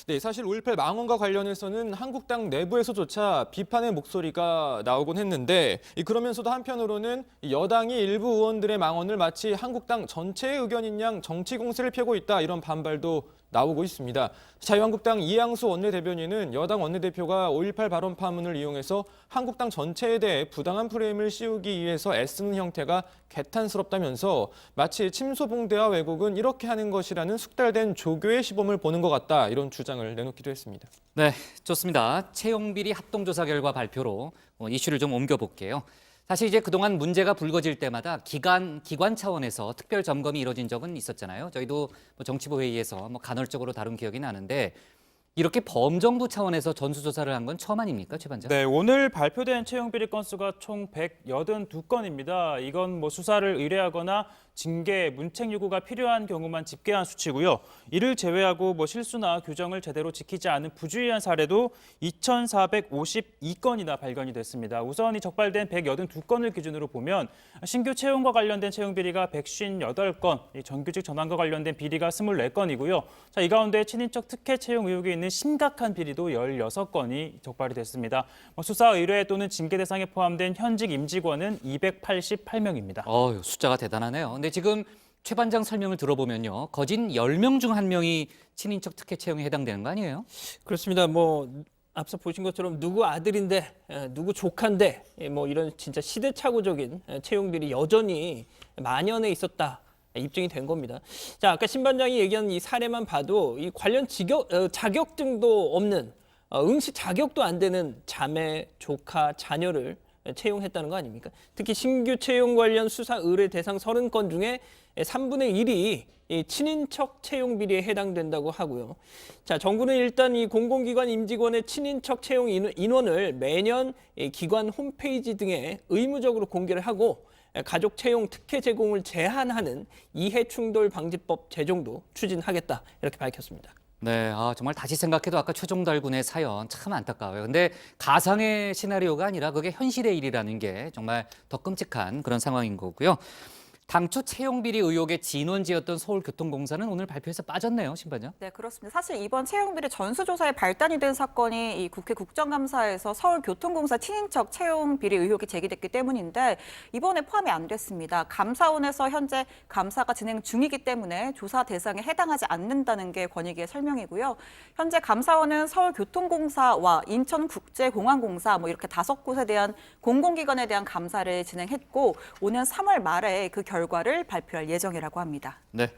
네, 사실 5.18 망언과 관련해서는 한국당 내부에서조차 비판의 목소리가 나오곤 했는데 그러면서도 한편으로는 여당이 일부 의원들의 망언을 마치 한국당 전체의 의견인 양 정치 공세를 펴고 있다 이런 반발도 나오고 있습니다. 자유한국당 이양수 원내대변인은 여당 원내대표가 5.18 발언 파문을 이용해서 한국당 전체에 대해 부당한 프레임을 씌우기 위해서 애쓰는 형태가 개탄스럽다면서 마치 침소봉대와 왜곡은 이렇게 하는 것이라는 숙달된 조교의 시범을 보는 것 같다 이런 주장을 내놓기도 했습니다. 네, 좋습니다. 채용비리 합동조사 결과 발표로 이슈를 좀 옮겨볼게요. 사실 이제 그동안 문제가 불거질 때마다 기관 차원에서 특별 점검이 이루어진 적은 있었잖아요. 저희도 정치부 회의에서 간헐적으로 다룬 기억이 나는데 이렇게 범정부 차원에서 전수조사를 한 건 처음 아닙니까, 최 반장? 네, 오늘 발표된 채용비리 건수가 총 182건입니다. 이건 수사를 의뢰하거나 징계, 문책 요구가 필요한 경우만 집계한 수치고요. 이를 제외하고 실수나 규정을 제대로 지키지 않은 부주의한 사례도 2,452건이나 발견이 됐습니다. 우선 이 적발된 182건을 기준으로 보면 신규 채용과 관련된 채용 비리가 158건, 정규직 전환과 관련된 비리가 24건이고요. 자, 이 가운데 친인척 특혜 채용 의혹이 있는 심각한 비리도 16건이 적발이 됐습니다. 수사 의뢰 또는 징계 대상에 포함된 현직 임직원은 288명입니다. 숫자가 대단하네요. 근데 지금 최 반장 설명을 들어보면요. 거진 10명 중 1명이 친인척 특혜 채용에 해당되는 거 아니에요? 그렇습니다. 앞서 보신 것처럼 누구 아들인데, 누구 조카인데, 이런 진짜 시대착오적인 채용 비리 여전히 만연해 있었다. 입증이 된 겁니다. 자, 아까 신 반장이 얘기한 이 사례만 봐도 이 관련 자격증도 없는, 응시 자격도 안 되는 자매, 조카, 자녀를 채용했다는 거 아닙니까? 특히 신규 채용 관련 수사 의뢰 대상 30건 중에 3분의 1이 이 친인척 채용 비리에 해당된다고 하고요. 자, 정부는 일단 이 공공기관 임직원의 친인척 채용 인원을 매년 이 기관 홈페이지 등에 의무적으로 공개를 하고 가족 채용 특혜 제공을 제한하는 이해충돌 방지법 제정도 추진하겠다 이렇게 밝혔습니다. 네, 정말 다시 생각해도 아까 최종달군의 사연 참 안타까워요. 근데 가상의 시나리오가 아니라 그게 현실의 일이라는 게 정말 더 끔찍한 그런 상황인 거고요. 당초 채용비리 의혹의 진원지였던 서울교통공사는 오늘 발표에서 빠졌네요, 심판장. 네, 그렇습니다. 사실 이번 채용비리 전수조사에 발단이 된 사건이 이 국회 국정감사에서 서울교통공사 친인척 채용비리 의혹이 제기됐기 때문인데 이번에 포함이 안 됐습니다. 감사원에서 현재 감사가 진행 중이기 때문에 조사 대상에 해당하지 않는다는 게 권익위의 설명이고요. 현재 감사원은 서울교통공사와 인천국제공항공사 이렇게 5곳에 대한 공공기관에 대한 감사를 진행했고 오는 3월 말에 그 결과를 발표할 예정이라고 합니다. 네.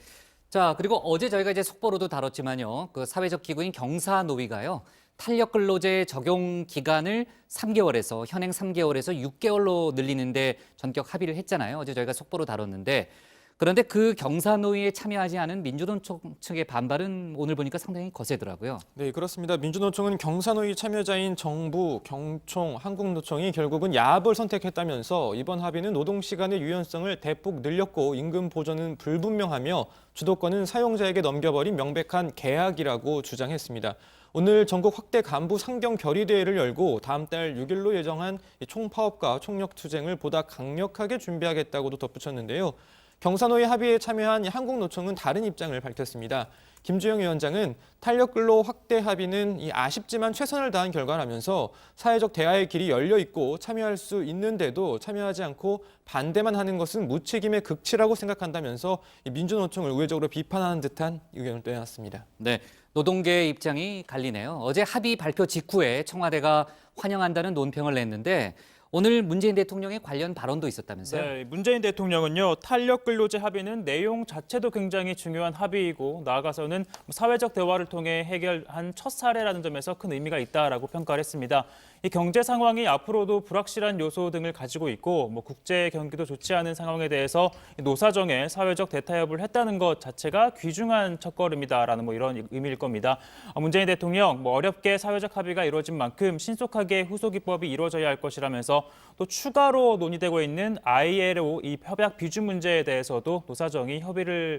자, 그리고 어제 저희가 이제 속보로도 다뤘지만요. 그 사회적 기구인 경사노위가요. 탄력 근로제 적용 기간을 3개월에서 현행 3개월에서 6개월로 늘리는데 전격 합의를 했잖아요. 어제 저희가 속보로 다뤘는데 그런데 그 경사노위에 참여하지 않은 민주노총 측의 반발은 오늘 보니까 상당히 거세더라고요. 네, 그렇습니다. 민주노총은 경사노위 참여자인 정부, 경총, 한국노총이 결국은 야합을 선택했다면서 이번 합의는 노동시간의 유연성을 대폭 늘렸고 임금 보전은 불분명하며 주도권은 사용자에게 넘겨버린 명백한 계약이라고 주장했습니다. 오늘 전국 확대 간부 상경 결의대회를 열고 다음 달 6일로 예정한 총파업과 총력투쟁을 보다 강력하게 준비하겠다고도 덧붙였는데요. 경사노위 합의에 참여한 한국노총은 다른 입장을 밝혔습니다. 김주영 위원장은 탄력근로 확대 합의는 아쉽지만 최선을 다한 결과라면서 사회적 대화의 길이 열려 있고 참여할 수 있는데도 참여하지 않고 반대만 하는 것은 무책임의 극치라고 생각한다면서 민주노총을 우회적으로 비판하는 듯한 의견을 내놨습니다. 네, 노동계의 입장이 갈리네요. 어제 합의 발표 직후에 청와대가 환영한다는 논평을 냈는데 오늘 문재인 대통령의 관련 발언도 있었다면서요? 네, 문재인 대통령은요. 탄력 근로제 합의는 내용 자체도 굉장히 중요한 합의이고 나아가서는 사회적 대화를 통해 해결한 첫 사례라는 점에서 큰 의미가 있다라고 평가를 했습니다. 이 경제 상황이 앞으로도 불확실한 요소 등을 가지고 있고 국제 경기도 좋지 않은 상황에 대해서 노사정에 사회적 대타협을 했다는 것 자체가 귀중한 첫걸음이다라는 이런 의미일 겁니다. 문재인 대통령 어렵게 사회적 합의가 이루어진 만큼 신속하게 후속 입법이 이루어져야 할 것이라면서 또 추가로 논의되고 있는 ILO 이 협약 비준 문제에 대해서도 노사정이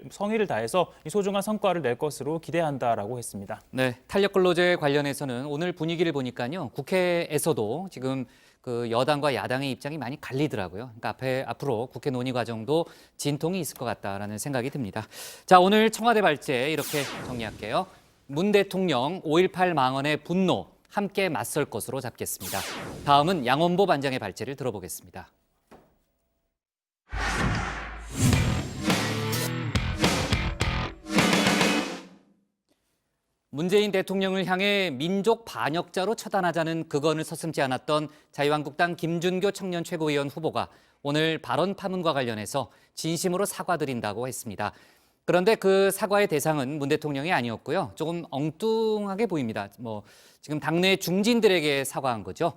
성의를 다해서 이 소중한 성과를 낼 것으로 기대한다라고 했습니다. 네, 탄력 근로제 관련해서는 오늘 분위기를 보니까요. 국회에서도 지금 그 여당과 야당의 입장이 많이 갈리더라고요. 그러니까 앞으로 국회 논의 과정도 진통이 있을 것 같다라는 생각이 듭니다. 자, 오늘 청와대 발제 이렇게 정리할게요. 문 대통령 5.18 망언의 분노 함께 맞설 것으로 잡겠습니다. 다음은 양원보 반장의 발제를 들어보겠습니다. 문재인 대통령을 향해 민족 반역자로 처단하자는 극언을 서슴지 않았던 자유한국당 김준교 청년 최고위원 후보가 오늘 발언 파문과 관련해서 진심으로 사과드린다고 했습니다. 그런데 그 사과의 대상은 문 대통령이 아니었고요. 조금 엉뚱하게 보입니다. 지금 당내 중진들에게 사과한 거죠.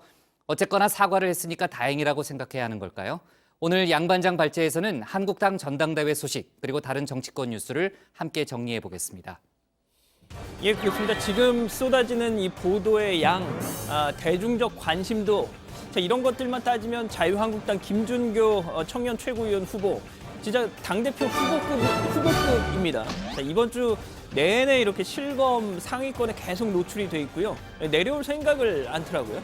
어쨌거나 사과를 했으니까 다행이라고 생각해야 하는 걸까요? 오늘 양 반장 발제에서는 한국당 전당대회 소식 그리고 다른 정치권 뉴스를 함께 정리해 보겠습니다. 예, 그렇습니다. 지금 쏟아지는 이 보도의 양, 대중적 관심도 이런 것들만 따지면 자유한국당 김준교 청년 최고위원 후보 진짜 당대표 후보급입니다. 자, 이번 주 내내 이렇게 실검 상위권에 계속 노출이 돼 있고요. 내려올 생각을 않더라고요.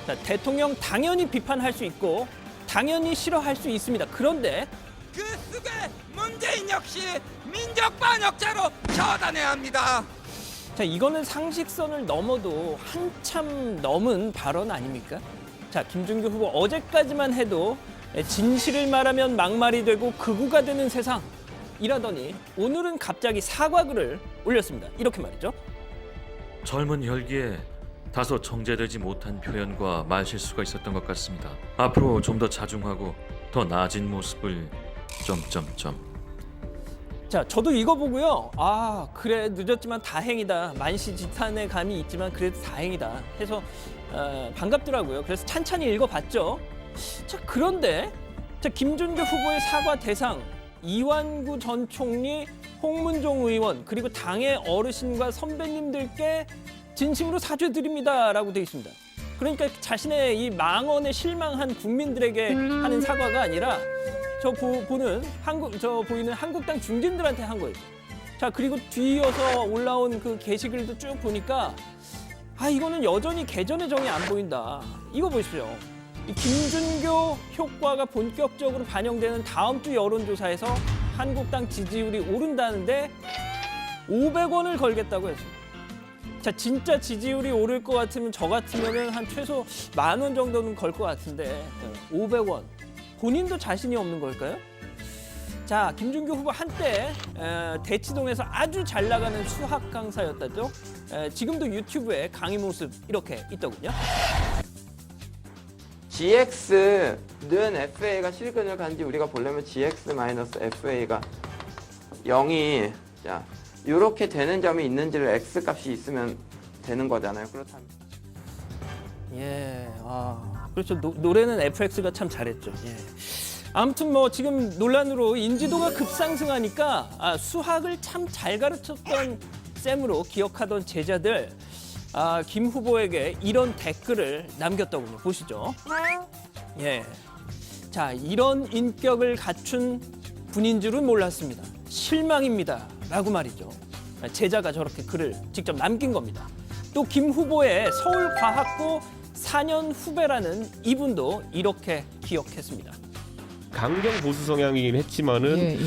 자, 대통령 당연히 비판할 수 있고 당연히 싫어할 수 있습니다. 그런데 그 속에 문재인 역시 민족 반역자로 처단해야 합니다. 자, 이거는 상식선을 넘어도 한참 넘은 발언 아닙니까? 자, 김준규 후보 어제까지만 해도 진실을 말하면 막말이 되고 극우가 되는 세상이라더니 오늘은 갑자기 사과글을 올렸습니다. 이렇게 말이죠. 젊은 혈기에 다소 정제되지 못한 표현과 말실수가 있었던 것 같습니다. 앞으로 좀 더 자중하고 더 나아진 모습을... 자, 저도 이거 보고요. 그래 늦었지만 다행이다. 만시지탄의 감이 있지만 그래도 다행이다 해서 반갑더라고요. 그래서 찬찬히 읽어봤죠. 자, 그런데 김준규 후보의 사과 대상 이완구 전 총리, 홍문종 의원 그리고 당의 어르신과 선배님들께 진심으로 사죄드립니다라고 되어 있습니다. 그러니까 자신의 이 망언에 실망한 국민들에게 하는 사과가 아니라 보이는 한국당 중진들한테 한 거예요. 자, 그리고 뒤이어서 올라온 그 게시글도 쭉 보니까 이거는 여전히 개전의 정이 안 보인다. 이거 보십시오. 이 김준교 효과가 본격적으로 반영되는 다음 주 여론조사에서 한국당 지지율이 오른다는데 500원을 걸겠다고 했습니다. 자, 진짜 지지율이 오를 것 같으면 저 같으면은 한 최소 10,000원 정도는 걸 것 같은데 500원. 본인도 자신이 없는 걸까요? 자, 김준규 후보 한때 대치동에서 아주 잘 나가는 수학 강사였다죠. 지금도 유튜브에 강의 모습 이렇게 있더군요. GX는 FA가 실근을 간지 우리가 보려면 GX-FA가 0이 자 이렇게 되는 점이 있는지를 X 값이 있으면 되는 거잖아요. 그렇다면 예, 그렇죠. 노래는 FX가 참 잘했죠. 예. 아무튼 뭐 지금 논란으로 인지도가 급상승하니까 수학을 참 잘 가르쳤던 쌤으로 기억하던 제자들 김 후보에게 이런 댓글을 남겼더군요. 보시죠. 예, 자, 이런 인격을 갖춘 분인 줄은 몰랐습니다. 실망입니다. 라고 말이죠. 제자가 저렇게 글을 직접 남긴 겁니다. 또 김 후보의 서울과학고 4년 후배라는 이분도 이렇게 기억했습니다. 강경 보수 성향이긴 했지만은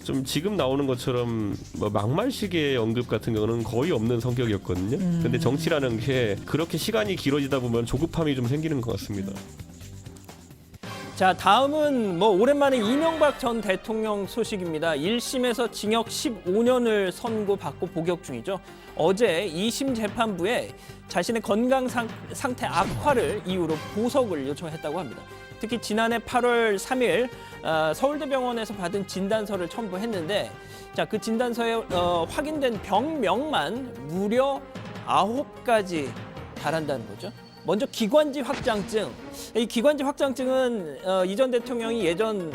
좀 지금 나오는 것처럼 뭐 막말식의 언급 같은 경우는 거의 없는 성격이었거든요. 근데 정치라는 게 그렇게 시간이 길어지다 보면 조급함이 좀 생기는 것 같습니다. 자, 다음은 뭐 오랜만에 이명박 전 대통령 소식입니다. 1심에서 징역 15년을 선고받고 복역 중이죠. 어제 2심 재판부에 자신의 건강 상태 악화를 이유로 보석을 요청했다고 합니다. 특히 지난해 8월 3일 서울대병원에서 받은 진단서를 첨부했는데 자, 그 진단서에 확인된 병명만 무려 9가지 달한다는 거죠. 먼저 기관지 확장증. 이 기관지 확장증은 이 전 대통령이 예전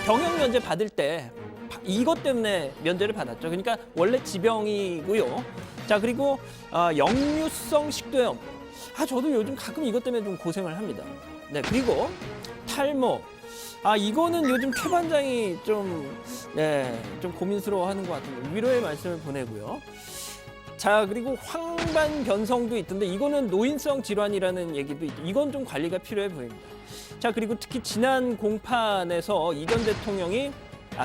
병역 면제 받을 때 이것 때문에 면제를 받았죠. 그러니까 원래 지병이고요. 자, 그리고 역류성 식도염. 저도 요즘 가끔 이것 때문에 좀 고생을 합니다. 네, 그리고 탈모. 이거는 요즘 최 반장이 좀 고민스러워하는 것 같은데 위로의 말씀을 보내고요. 자, 그리고 황반변성도 있던데 이거는 노인성 질환이라는 얘기도 있고 이건 좀 관리가 필요해 보입니다. 자, 그리고 특히 지난 공판에서 이 전 대통령이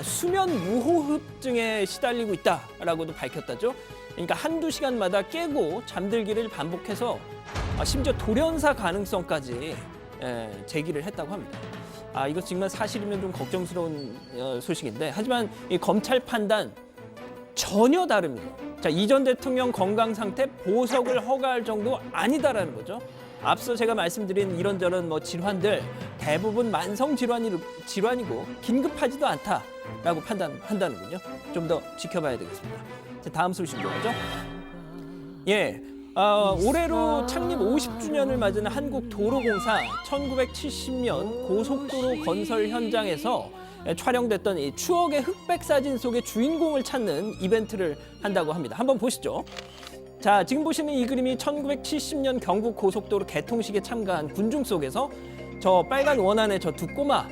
수면 무호흡증에 시달리고 있다라고도 밝혔다죠. 그러니까 한두 시간마다 깨고 잠들기를 반복해서 심지어 돌연사 가능성까지 제기를 했다고 합니다. 이거 정말 사실이면 좀 걱정스러운 소식인데 하지만 이 검찰 판단 전혀 다릅니다. 자, 이 전 대통령 건강 상태 보석을 허가할 정도 아니다라는 거죠. 앞서 제가 말씀드린 이런저런 질환들 대부분 만성 질환이고 긴급하지도 않다라고 판단한다는군요. 좀 더 지켜봐야 되겠습니다. 자, 다음 소식으로 가죠. 예. 올해로 창립 50주년을 맞은 한국도로공사 1970년 고속도로 건설 현장에서 촬영됐던 이 추억의 흑백 사진 속의 주인공을 찾는 이벤트를 한다고 합니다. 한번 보시죠. 자, 지금 보시는 이 그림이 1970년 경북 고속도로 개통식에 참가한 군중 속에서 저 빨간 원안에 저 두 꼬마,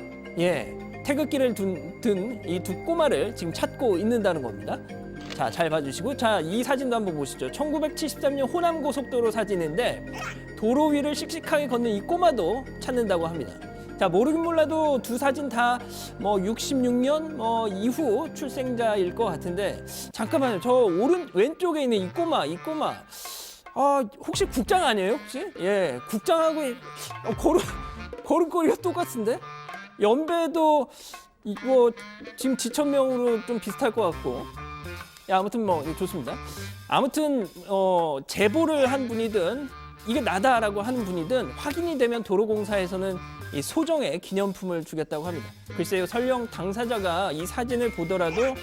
태극기를 든 이 두 꼬마를 지금 찾고 있는다는 겁니다. 자, 잘 봐주시고, 자, 이 사진도 한번 보시죠. 1973년 호남 고속도로 사진인데 도로 위를 씩씩하게 걷는 이 꼬마도 찾는다고 합니다. 자, 모르긴 몰라도 두 사진 다 66년 이후 출생자일 것 같은데 잠깐만요. 저 왼쪽에 있는 이 꼬마 혹시 국장 아니에요? 혹시? 예, 국장하고 걸음걸이가 똑같은데? 연배도 이거 지금 지천명으로 좀 비슷할 것 같고. 아무튼 좋습니다. 아무튼 제보를 한 분이든 이게 나다라고 하는 분이든 확인이 되면 도로공사에서는 이 소정의 기념품을 주겠다고 합니다. 글쎄요, 설령 당사자가 이 사진을 보더라도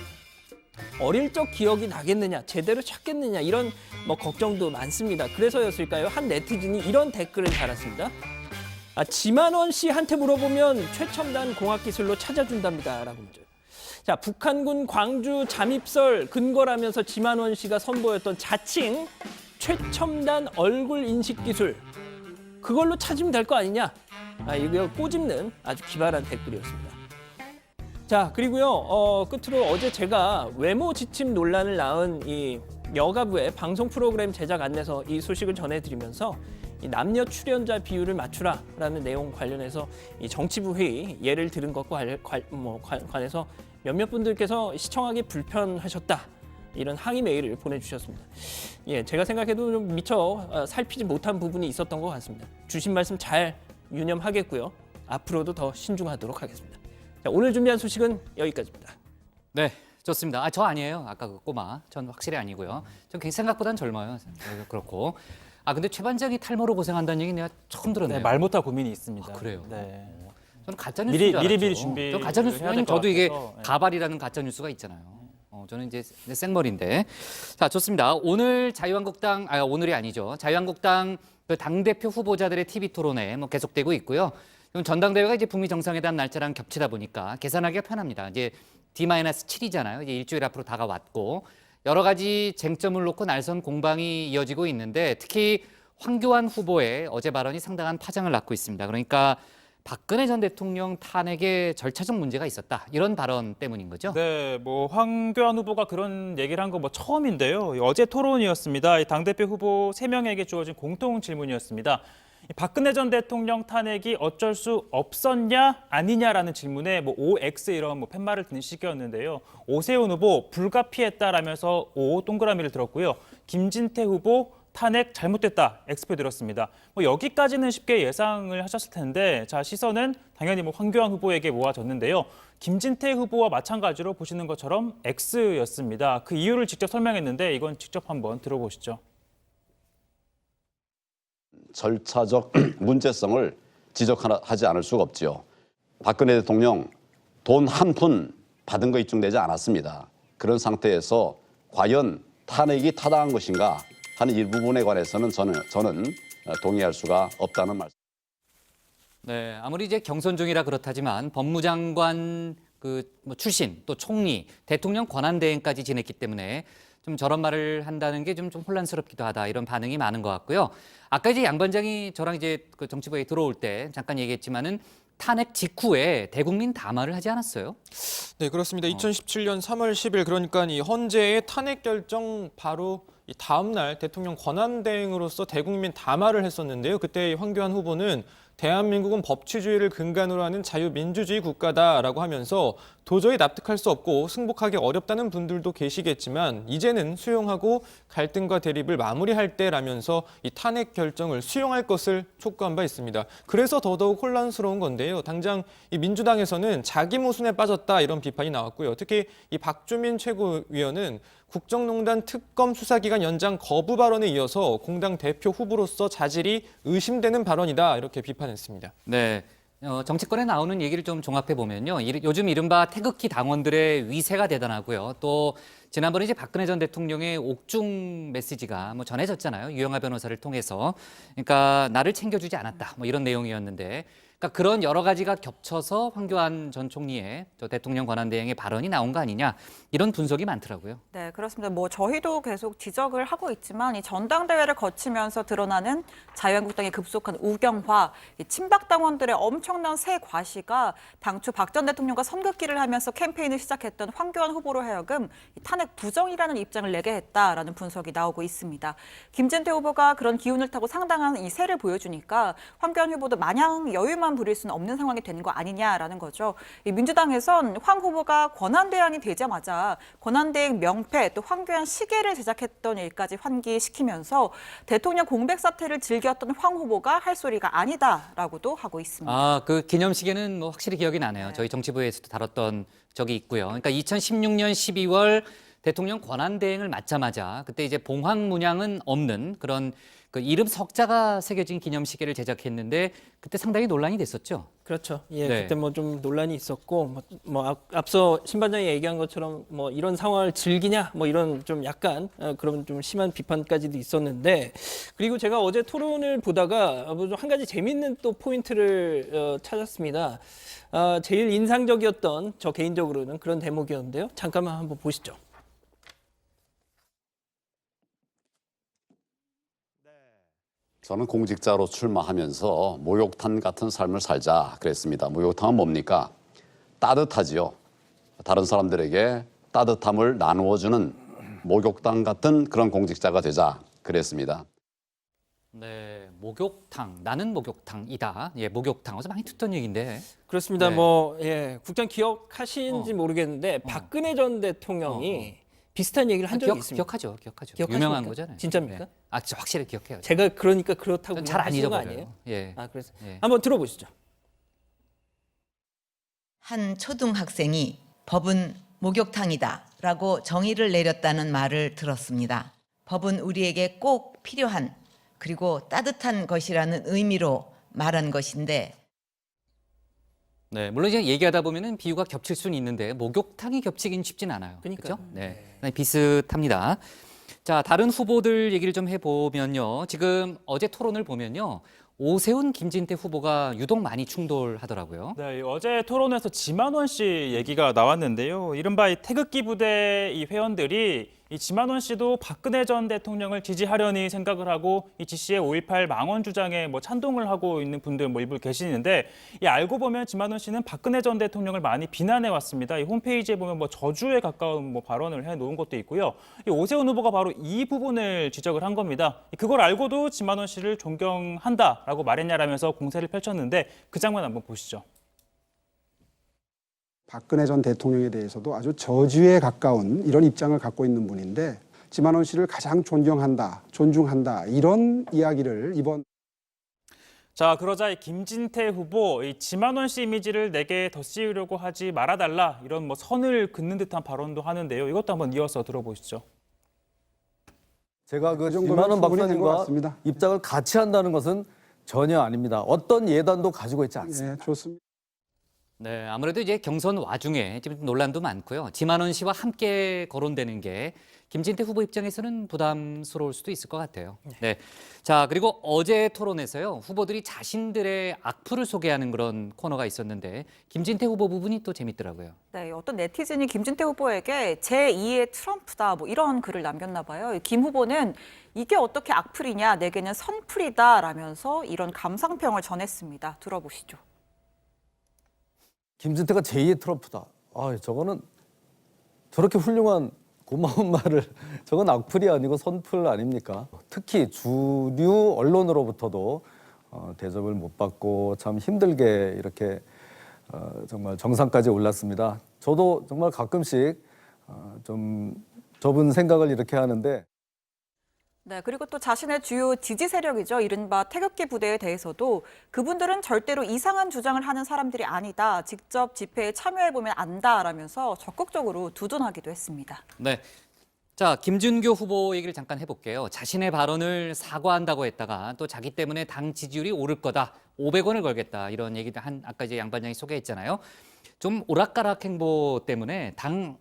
어릴 적 기억이 나겠느냐, 제대로 찾겠느냐 이런 걱정도 많습니다. 그래서였을까요? 한 네티즌이 이런 댓글을 달았습니다. 지만원 씨한테 물어보면 최첨단 공학기술로 찾아준답니다. 라고. 자, 북한군 광주 잠입설 근거라면서 지만원 씨가 선보였던 자칭 최첨단 얼굴 인식 기술. 그걸로 찾으면 될 거 아니냐? 이거 꼬집는 아주 기발한 댓글이었습니다. 자, 그리고요, 끝으로 어제 제가 외모 지침 논란을 낳은 이 여가부의 방송 프로그램 제작 안내서 이 소식을 전해드리면서 이 남녀 출연자 비율을 맞추라라는 내용 관련해서 이 정치부 회의 예를 들은 것과 관해서 몇몇 분들께서 시청하기 불편하셨다. 이런 항의 메일을 보내주셨습니다. 예, 제가 생각해도 좀 미처 살피지 못한 부분이 있었던 것 같습니다. 주신 말씀 잘 유념하겠고요. 앞으로도 더 신중하도록 하겠습니다. 자, 오늘 준비한 소식은 여기까지입니다. 네, 좋습니다. 저 아니에요. 아까 그 꼬마. 전 확실히 아니고요. 전 생각보단 젊어요. 그렇고. 근데 최 반장이 탈모로 고생한다는 얘기 내가 처음 들었네요. 네, 말 못할 고민이 있습니다. 그래요? 네. 저는 가짜 뉴스인 줄 알았죠. 미리 준비. 저 가짜 뉴스 아니면 저도 이게 가발이라는 가짜 뉴스가 있잖아요. 저는 이제 생머리인데. 자, 좋습니다. 오늘 자유한국당, 오늘이 아니죠. 자유한국당 그 당대표 후보자들의 TV 토론회 계속되고 있고요. 전당대회가 이제 북미 정상회담 날짜랑 겹치다 보니까 계산하기가 편합니다. 이제 D-7이잖아요. 이제 일주일 앞으로 다가왔고 여러 가지 쟁점을 놓고 날선 공방이 이어지고 있는데 특히 황교안 후보의 어제 발언이 상당한 파장을 낳고 있습니다. 그러니까 박근혜 전 대통령 탄핵에 절차적 문제가 있었다. 이런 발언 때문인 거죠? 네, 황교안 후보가 그런 얘기를 한 거 처음인데요. 어제 토론이었습니다. 당대표 후보 3명에게 주어진 공통 질문이었습니다. 박근혜 전 대통령 탄핵이 어쩔 수 없었냐 아니냐라는 질문에 OX 이런 팻말을 드는 식이었는데요. 오세훈 후보 불가피했다라면서 O 동그라미를 들었고요. 김진태 후보 탄핵 잘못됐다 X표 들었습니다. 여기까지는 쉽게 예상을 하셨을 텐데 자, 시선은 당연히 황교안 후보에게 모아졌는데요. 김진태 후보와 마찬가지로 보시는 것처럼 X였습니다. 그 이유를 직접 설명했는데 이건 직접 한번 들어보시죠. 절차적 문제성을 지적하지 않을 수가 없지요. 박근혜 대통령 돈 한 푼 받은 거 입증되지 않았습니다. 그런 상태에서 과연 탄핵이 타당한 것인가 하는 일부분에 관해서는 저는 동의할 수가 없다는 말씀. 네, 아무리 이제 경선 중이라 그렇다지만 법무장관 출신 또 총리, 대통령 권한대행까지 지냈기 때문에 좀 저런 말을 한다는 게 좀 혼란스럽기도 하다 이런 반응이 많은 것 같고요. 아까 이제 양 반장이 저랑 이제 그 정치부에 들어올 때 잠깐 얘기했지만은 탄핵 직후에 대국민 담화를 하지 않았어요? 네, 그렇습니다. 2017년 3월 10일 그러니까 이 헌재의 탄핵 결정 바로 이 다음 날 대통령 권한대행으로서 대국민 담화를 했었는데요. 그때 황교안 후보는 대한민국은 법치주의를 근간으로 하는 자유민주주의 국가다라고 하면서 도저히 납득할 수 없고 승복하기 어렵다는 분들도 계시겠지만 이제는 수용하고 갈등과 대립을 마무리할 때라면서 이 탄핵 결정을 수용할 것을 촉구한 바 있습니다. 그래서 더더욱 혼란스러운 건데요. 당장 이 민주당에서는 자기 모순에 빠졌다 이런 비판이 나왔고요. 특히 이 박주민 최고위원은 국정농단 특검 수사기간 연장 거부 발언에 이어서 공당 대표 후보로서 자질이 의심되는 발언이다 이렇게 비판했습니다. 네, 정치권에 나오는 얘기를 좀 종합해 보면요, 요즘 이른바 태극기 당원들의 위세가 대단하고요. 또 지난번에 이제 박근혜 전 대통령의 옥중 메시지가 전해졌잖아요. 유영하 변호사를 통해서. 그러니까 나를 챙겨주지 않았다. 이런 내용이었는데. 그러니까 그런 여러 가지가 겹쳐서 황교안 전 총리의 대통령 권한대행의 발언이 나온 거 아니냐 이런 분석이 많더라고요. 네, 그렇습니다. 저희도 계속 지적을 하고 있지만 이 전당대회를 거치면서 드러나는 자유한국당의 급속한 우경화, 이 친박 당원들의 엄청난 새 과시가 당초 박 전 대통령과 선긋기를 하면서 캠페인을 시작했던 황교안 후보로 하여금 탄핵 부정이라는 입장을 내게 했다라는 분석이 나오고 있습니다. 김진태 후보가 그런 기운을 타고 상당한 이 세를 보여주니까 황교안 후보도 마냥 여유만 부릴 수는 없는 상황이 되는 거 아니냐라는 거죠. 이 민주당에선 황 후보가 권한대행이 되자마자 권한대행 명패 또 황교안 시계를 제작했던 일까지 환기시키면서 대통령 공백 사태를 즐겼던 황 후보가 할 소리가 아니다라고도 하고 있습니다. 그 기념시계는 확실히 기억이 나네요. 저희 정치부에서도 다뤘던 적이 있고요. 그러니까 2016년 12월 대통령 권한 대행을 맡자마자 그때 이제 봉황 문양은 없는 그런 그 이름 석자가 새겨진 기념시계를 제작했는데 그때 상당히 논란이 됐었죠. 그렇죠. 예, 네. 그때 뭐 좀 논란이 있었고 앞서 신 반장이 얘기한 것처럼 뭐 이런 상황을 즐기냐 뭐 이런 좀 약간 그런 좀 심한 비판까지도 있었는데 그리고 제가 어제 토론을 보다가 한 가지 재밌는 또 포인트를 찾았습니다. 제일 인상적이었던 저 개인적으로는 그런 대목이었는데요. 잠깐만 한번 보시죠. 저는 공직자로 출마하면서 목욕탕 같은 삶을 살자 그랬습니다. 목욕탕은 뭡니까? 따뜻하지요. 다른 사람들에게 따뜻함을 나누어주는 목욕탕 같은 그런 공직자가 되자 그랬습니다. 네, 목욕탕, 나는 목욕탕이다. 예, 목욕탕 어서 많이 듣던 얘기인데. 그렇습니다. 네. 국장 기억하시는지 모르겠는데 박근혜 전 대통령이 비슷한 얘기를 한 적이 있습니다. 기억하죠. 기억하십니까? 유명한 거잖아요. 진짜입니까? 네. 진짜 확실히 기억해요. 제가 그러니까 그렇다고 잘 안 하시는 거 잊어버려요. 아니에요? 예. 그래서 예. 한번 들어보시죠. 한 초등학생이 법은 목욕탕이다라고 정의를 내렸다는 말을 들었습니다. 법은 우리에게 꼭 필요한 그리고 따뜻한 것이라는 의미로 말한 것인데 네, 물론 이제 얘기하다 보면은 비유가 겹칠 수는 있는데 목욕탕이 겹치긴 쉽진 않아요. 그러니까요. 그렇죠? 네, 비슷합니다. 자, 다른 후보들 얘기를 좀 해보면요. 지금 어제 토론을 보면요. 오세훈, 김진태 후보가 유독 많이 충돌하더라고요. 네, 어제 토론에서 지만원 씨 얘기가 나왔는데요. 이른바 이 태극기 부대 이 회원들이 이 지만원 씨도 박근혜 전 대통령을 지지하려니 생각을 하고 이 지 씨의 5.18 망원 주장에 뭐 찬동을 하고 있는 분들 뭐 일부 계시는데 이 알고 보면 지만원 씨는 박근혜 전 대통령을 많이 비난해 왔습니다. 이 홈페이지에 보면 뭐 저주에 가까운 뭐 발언을 해 놓은 것도 있고요. 이 오세훈 후보가 바로 이 부분을 지적을 한 겁니다. 그걸 알고도 지만원 씨를 존경한다라고 말했냐라면서 공세를 펼쳤는데 그 장면 한번 보시죠. 박근혜 전 대통령에 대해서도 아주 저주에 가까운 이런 입장을 갖고 있는 분인데 지만원 씨를 가장 존경한다, 존중한다 이런 이야기를 이번 자, 그러자 이 김진태 후보 이 지만원 씨 이미지를 내게 더 씌우려고 하지 말아달라 이런 뭐 선을 긋는 듯한 발언도 하는데요. 이것도 한번 이어서 들어보시죠. 제가 그 정도면 지만원 충분히 된것 박사님과 같습니다. 입장을 같이 한다는 것은 전혀 아닙니다. 어떤 예단도 가지고 있지 않습니다. 네, 좋습니다. 네, 아무래도 이제 경선 와중에 지금 논란도 많고요. 지만원 씨와 함께 거론되는 게 김진태 후보 입장에서는 부담스러울 수도 있을 것 같아요. 네. 자, 그리고 어제 토론에서요. 후보들이 자신들의 악플을 소개하는 그런 코너가 있었는데 김진태 후보 부분이 또 재밌더라고요. 네, 어떤 네티즌이 김진태 후보에게 제2의 트럼프다 뭐 이런 글을 남겼나 봐요. 김 후보는 이게 어떻게 악플이냐, 내게는 선플이다라면서 이런 감상평을 전했습니다. 들어보시죠. 김진태가 제2의 트럼프다. 저거는 저렇게 훌륭한 고마운 말을 저건 악플이 아니고 선플 아닙니까? 특히 주류 언론으로부터도 대접을 못 받고 참 힘들게 이렇게 정말 정상까지 올랐습니다. 저도 정말 가끔씩 좀 좁은 생각을 이렇게 하는데 네, 그리고 또 자신의 주요 지지 세력이죠. 이른바 태극기 부대에 대해서도 그분들은 절대로 이상한 주장을 하는 사람들이 아니다. 직접 집회에 참여해보면 안다라면서 적극적으로 두둔하기도 했습니다. 네. 자, 김준교 후보 얘기를 잠깐 해볼게요. 자신의 발언을 사과한다고 했다가 또 자기 때문에 당 지지율이 오를 거다. 500원을 걸겠다. 이런 얘기도 아까 이제 양 반장이 소개했잖아요. 좀 오락가락 행보 때문에 당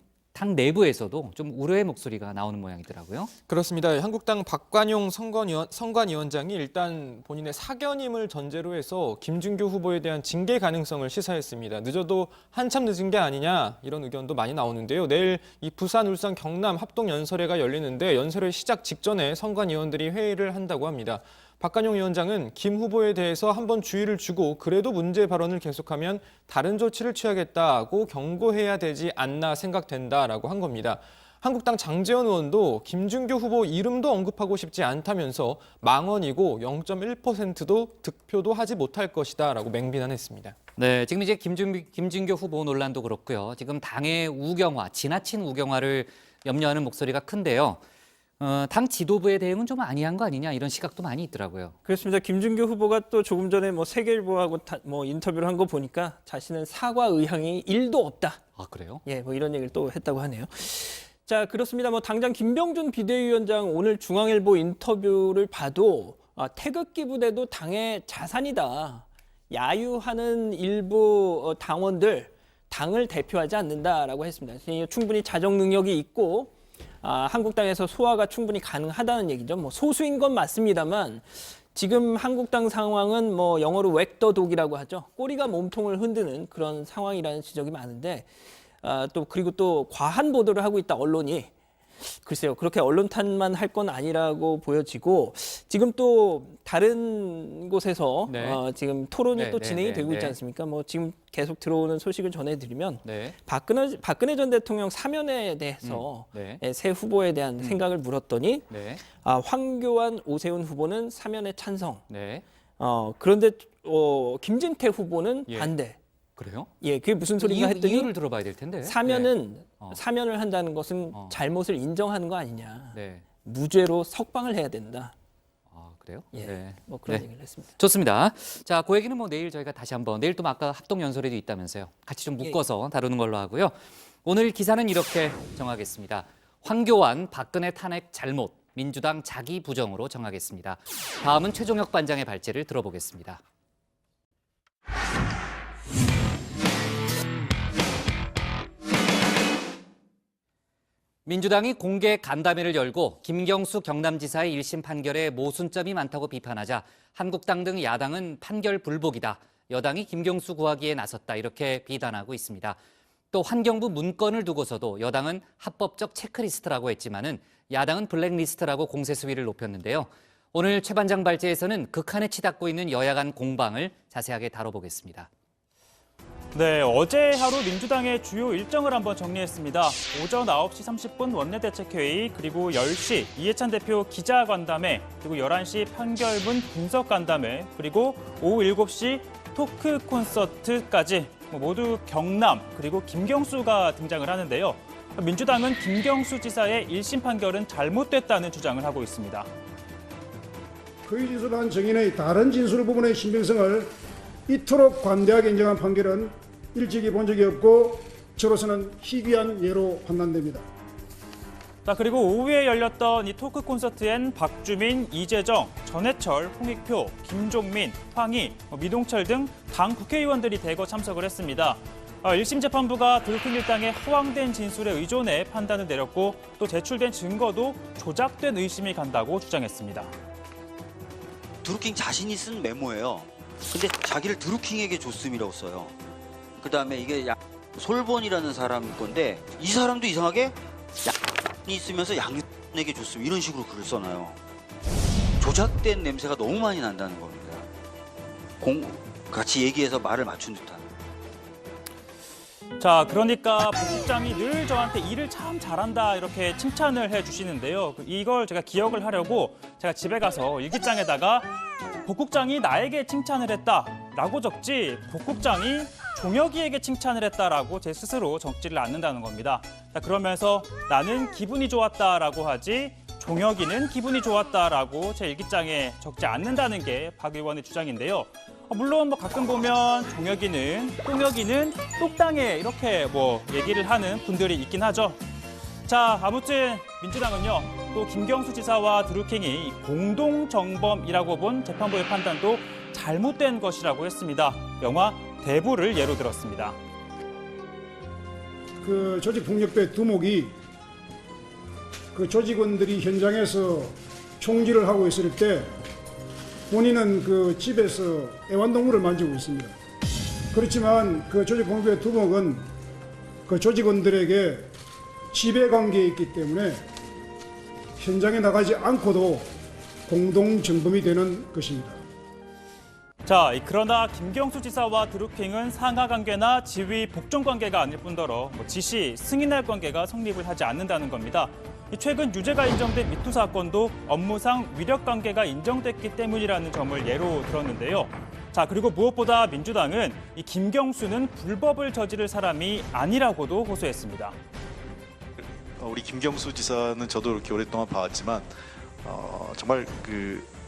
내부에서도 좀 우려의 목소리가 나오는 모양이더라고요. 그렇습니다. 한국당 박관용 선관위원장이 일단 본인의 사견임을 전제로 해서 김준규 후보에 대한 징계 가능성을 시사했습니다. 늦어도 한참 늦은 게 아니냐 이런 의견도 많이 나오는데요. 내일 이 부산, 울산, 경남 합동연설회가 열리는데 연설회 시작 직전에 선관위원들이 회의를 한다고 합니다. 박관용 위원장은 김 후보에 대해서 한번 주의를 주고 그래도 문제 발언을 계속하면 다른 조치를 취하겠다고 경고해야 되지 않나 생각된다라고 한 겁니다. 한국당 장제원 의원도 김준규 후보 이름도 언급하고 싶지 않다면서 망언이고 0.1%도 득표도 하지 못할 것이다라고 맹비난했습니다. 네, 지금 이제 김준규 후보 논란도 그렇고요. 지금 당의 우경화, 지나친 우경화를 염려하는 목소리가 큰데요. 당 지도부의 대응은 좀 아니한 거 아니냐 이런 시각도 많이 있더라고요. 그렇습니다. 김준규 후보가 또 조금 전에 뭐 세계일보하고 뭐 인터뷰를 한 거 보니까 자신은 사과 의향이 1도 없다. 아, 그래요? 예, 뭐 이런 얘기를 또 했다고 하네요. 자, 그렇습니다. 뭐 당장 김병준 비대위원장 오늘 중앙일보 인터뷰를 봐도 태극기 부대도 당의 자산이다. 야유하는 일부 당원들, 당을 대표하지 않는다라고 했습니다. 충분히 자정 능력이 있고 한국당에서 소화가 충분히 가능하다는 얘기죠. 뭐 소수인 건 맞습니다만 지금 한국당 상황은 뭐 영어로 웩더독이라고 하죠. 꼬리가 몸통을 흔드는 그런 상황이라는 지적이 많은데 또 그리고 또 과한 보도를 하고 있다 언론이. 글쎄요, 그렇게 언론 탓만 할 건 아니라고 보여지고 지금 또 다른 곳에서 네. 지금 토론이 네, 또 네, 진행이 네, 되고 네. 있지 않습니까? 뭐 지금 계속 들어오는 소식을 전해드리면 네. 박근혜 전 대통령 사면에 대해서 네. 새 후보에 대한 생각을 물었더니 네. 황교안, 오세훈 후보는 사면에 찬성. 네. 그런데 김진태 후보는 예. 반대. 그래요? 예, 그게 무슨 소리인가 했더니 이유를 들어봐야 될 텐데. 사면은 네. 사면을 한다는 것은 잘못을 인정하는 거 아니냐. 네. 무죄로 석방을 해야 된다. 아, 그래요? 예, 네. 뭐 그런 네. 얘기를 했습니다. 좋습니다. 자, 그 얘기는 뭐 내일 저희가 다시 한번 내일 또 아까 합동 연설회도 있다면서요. 같이 좀 묶어서 다루는 걸로 하고요. 오늘 기사는 이렇게 정하겠습니다. 황교안, 박근혜 탄핵 잘못, 민주당 자기 부정으로 정하겠습니다. 다음은 최종혁 반장의 발제를 들어보겠습니다. 민주당이 공개 간담회를 열고 김경수 경남지사의 1심 판결에 모순점이 많다고 비판하자 한국당 등 야당은 판결 불복이다. 여당이 김경수 구하기에 나섰다. 이렇게 비난하고 있습니다. 또 환경부 문건을 두고서도 여당은 합법적 체크리스트라고 했지만은 야당은 블랙리스트라고 공세 수위를 높였는데요. 오늘 최 반장 발제에서는 극한에 치닫고 있는 여야 간 공방을 자세하게 다뤄보겠습니다. 네, 어제 하루 민주당의 주요 일정을 한번 정리했습니다. 오전 9시 30분 원내대책회의, 그리고 10시 이해찬 대표 기자간담회, 그리고 11시 판결문 분석간담회, 그리고 오후 7시 토크 콘서트까지 모두 경남, 그리고 김경수가 등장을 하는데요. 민주당은 김경수 지사의 1심 판결은 잘못됐다는 주장을 하고 있습니다. 허위 진술한 증인의 다른 진술 부분의 신빙성을 이토록 관대하게 인정한 판결은 일찍이 본 적이 없고 저로서는 희귀한 예로 판단됩니다. 자, 그리고 오후에 열렸던 이 토크 콘서트엔 박주민, 이재정, 전해철, 홍익표, 김종민, 황희, 미동철 등 당 국회의원들이 대거 참석을 했습니다. 1심 재판부가 드루킹 일당의 허황된 진술에 의존해 판단을 내렸고 또 제출된 증거도 조작된 의심이 간다고 주장했습니다. 드루킹 자신이 쓴 메모예요. 근데 자기를 드루킹에게 줬음이라고 써요. 그다음에 이게 솔본이라는 사람 건데 이 사람도 이상하게 양이 있으면서 양에게 줬음 이런 식으로 글을 써놔요. 조작된 냄새가 너무 많이 난다는 겁니다. 같이 얘기해서 말을 맞춘 듯한. 자, 그러니까 복 국장이 늘 저한테 일을 참 잘한다 이렇게 칭찬을 해주시는데요. 이걸 제가 기억을 하려고 제가 집에 가서 일기장에다가 복 국장이 나에게 칭찬을 했다라고 적지 복 국장이 종혁이에게 칭찬을 했다라고 제 스스로 적지를 않는다는 겁니다. 자, 그러면서 나는 기분이 좋았다라고 하지 종혁이는 기분이 좋았다라고 제 일기장에 적지 않는다는 게 박 의원의 주장인데요. 물론 뭐 가끔 보면 종혁이는 똥혁이는 똑당해 이렇게 뭐 얘기를 하는 분들이 있긴 하죠. 자, 아무튼 민주당은요 또 김경수 지사와 드루킹이 공동정범이라고 본 재판부의 판단도 잘못된 것이라고 했습니다. 영화 대부를 예로 들었습니다. 그 조직폭력배 두목이 그 조직원들이 현장에서 총질을 하고 있을 때 본인은 그 집에서 애완동물을 만지고 있습니다. 그렇지만 그 조직폭력배 두목은 그 조직원들에게 지배관계에 있기 때문에 현장에 나가지 않고도 공동정범이 되는 것입니다. 자, 그러나 김경수 지사와 드루킹은 상하관계나 지위 복종 관계가 아닐 뿐더러 지시, 승인할 관계가 성립을 하지 않는다는 겁니다. 최근 유죄가 인정된 미투 사건도 업무상 위력 관계가 인정됐기 때문이라는 점을 예로 들었는데요. 자, 그리고 무엇보다 민주당은 이 김경수는 불법을 저지를 사람이 아니라고도 호소했습니다. 우리 김경수 지사는 저도 이렇게 오랫동안 봐왔지만 정말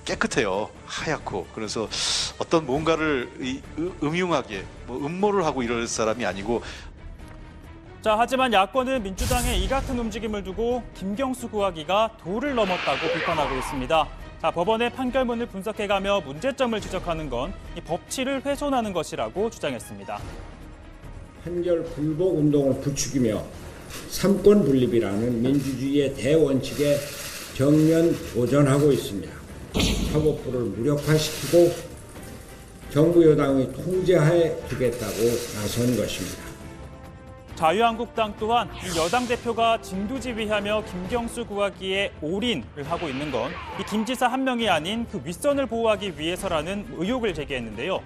깨끗해요. 하얗고. 그래서 어떤 뭔가를 음흉하게 음모를 하고 이럴 사람이 아니고 자, 하지만 야권은 민주당의 이 같은 움직임을 두고 김경수 구하기가 도를 넘었다고 비판하고 있습니다. 자, 법원의 판결문을 분석해가며 문제점을 지적하는 건 이 법치를 훼손하는 것이라고 주장했습니다. 판결 불복 운동을 부추기며 삼권 분립이라는 민주주의의 대원칙에 정면 도전하고 있습니다. 사법부를 무력화시키고 정부 여당의 통제하에 두겠다고 나선 것입니다. 자유한국당 또한 이 여당 대표가 진두지휘하며 김경수 구하기에 올인을 하고 있는 건 이 김 지사 한 명이 아닌 그 윗선을 보호하기 위해서라는 의혹을 제기했는데요.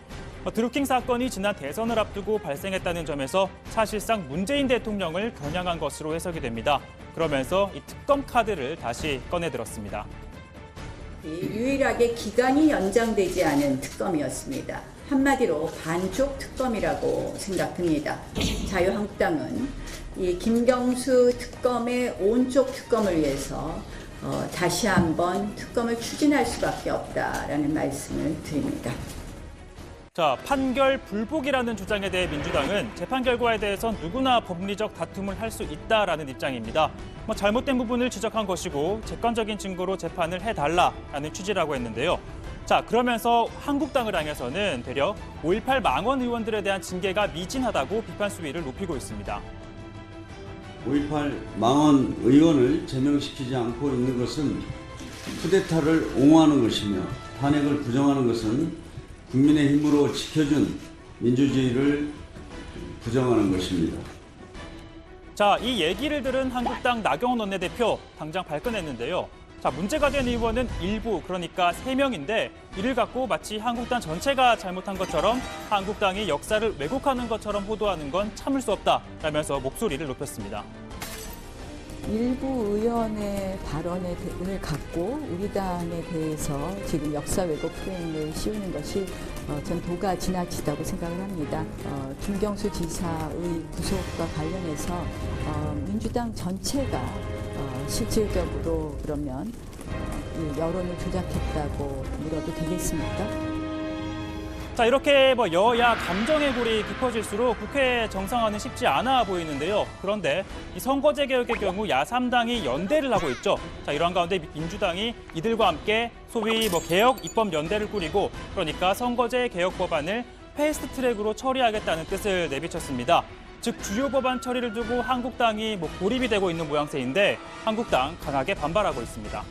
드루킹 사건이 지난 대선을 앞두고 발생했다는 점에서 사실상 문재인 대통령을 겨냥한 것으로 해석이 됩니다. 그러면서 이 특검 카드를 다시 꺼내들었습니다. 유일하게 기간이 연장되지 않은 특검이었습니다. 한마디로 반쪽 특검이라고 생각됩니다. 자유한국당은 이 김경수 특검의 온쪽 특검을 위해서 다시 한번 특검을 추진할 수밖에 없다라는 말씀을 드립니다. 자, 판결 불복이라는 주장에 대해 민주당은 재판 결과에 대해선 누구나 법리적 다툼을 할 수 있다라는 입장입니다. 잘못된 부분을 지적한 것이고 객관적인 증거로 재판을 해달라라는 취지라고 했는데요. 자, 그러면서 한국당을 향해서는 되려 5.18 망원 의원들에 대한 징계가 미진하다고 비판 수위를 높이고 있습니다. 5.18 망원 의원을 제명시키지 않고 있는 것은 쿠데타를 옹호하는 것이며 탄핵을 부정하는 것은 국민의 힘으로 지켜준 민주주의를 부정하는 것입니다. 자, 이 얘기를 들은 한국당 나경원 원내대표 당장 발끈했는데요. 자, 문제가 된 의원은 일부, 그러니까 3명인데 이를 갖고 마치 한국당 전체가 잘못한 것처럼 한국당이 역사를 왜곡하는 것처럼 호도하는 건 참을 수 없다라면서 목소리를 높였습니다. 일부 의원의 발언을 갖고 우리 당에 대해서 지금 역사 왜곡 프레임을 씌우는 것이 전 도가 지나치다고 생각을 합니다. 김경수 지사의 구속과 관련해서 민주당 전체가 실질적으로 그러면 여론을 조작했다고 물어도 되겠습니까? 자, 이렇게 여야 감정의 골이 깊어질수록 국회 정상화는 쉽지 않아 보이는데요. 그런데 이 선거제 개혁의 경우 야3당이 연대를 하고 있죠. 자, 이러한 가운데 민주당이 이들과 함께 소위 개혁 입법 연대를 꾸리고 그러니까 선거제 개혁 법안을 패스트 트랙으로 처리하겠다는 뜻을 내비쳤습니다. 즉 주요 법안 처리를 두고 한국당이 고립이 되고 있는 모양새인데 한국당 강하게 반발하고 있습니다.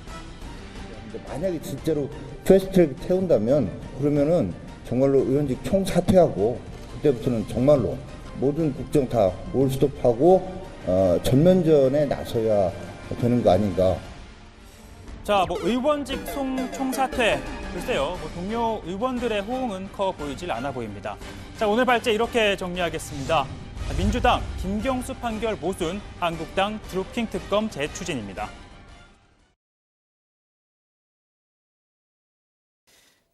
만약에 진짜로 패스트트랙 태운다면 그러면은 정말로 의원직 총사퇴하고 그때부터는 정말로 모든 국정 다 올스톱하고 전면전에 나서야 되는 거 아닌가. 자, 의원직 총사퇴. 글쎄요, 동료 의원들의 호응은 커 보이질 않아 보입니다. 자, 오늘 발제 이렇게 정리하겠습니다. 민주당 김경수 판결 모순, 한국당 드루킹 특검 재추진입니다.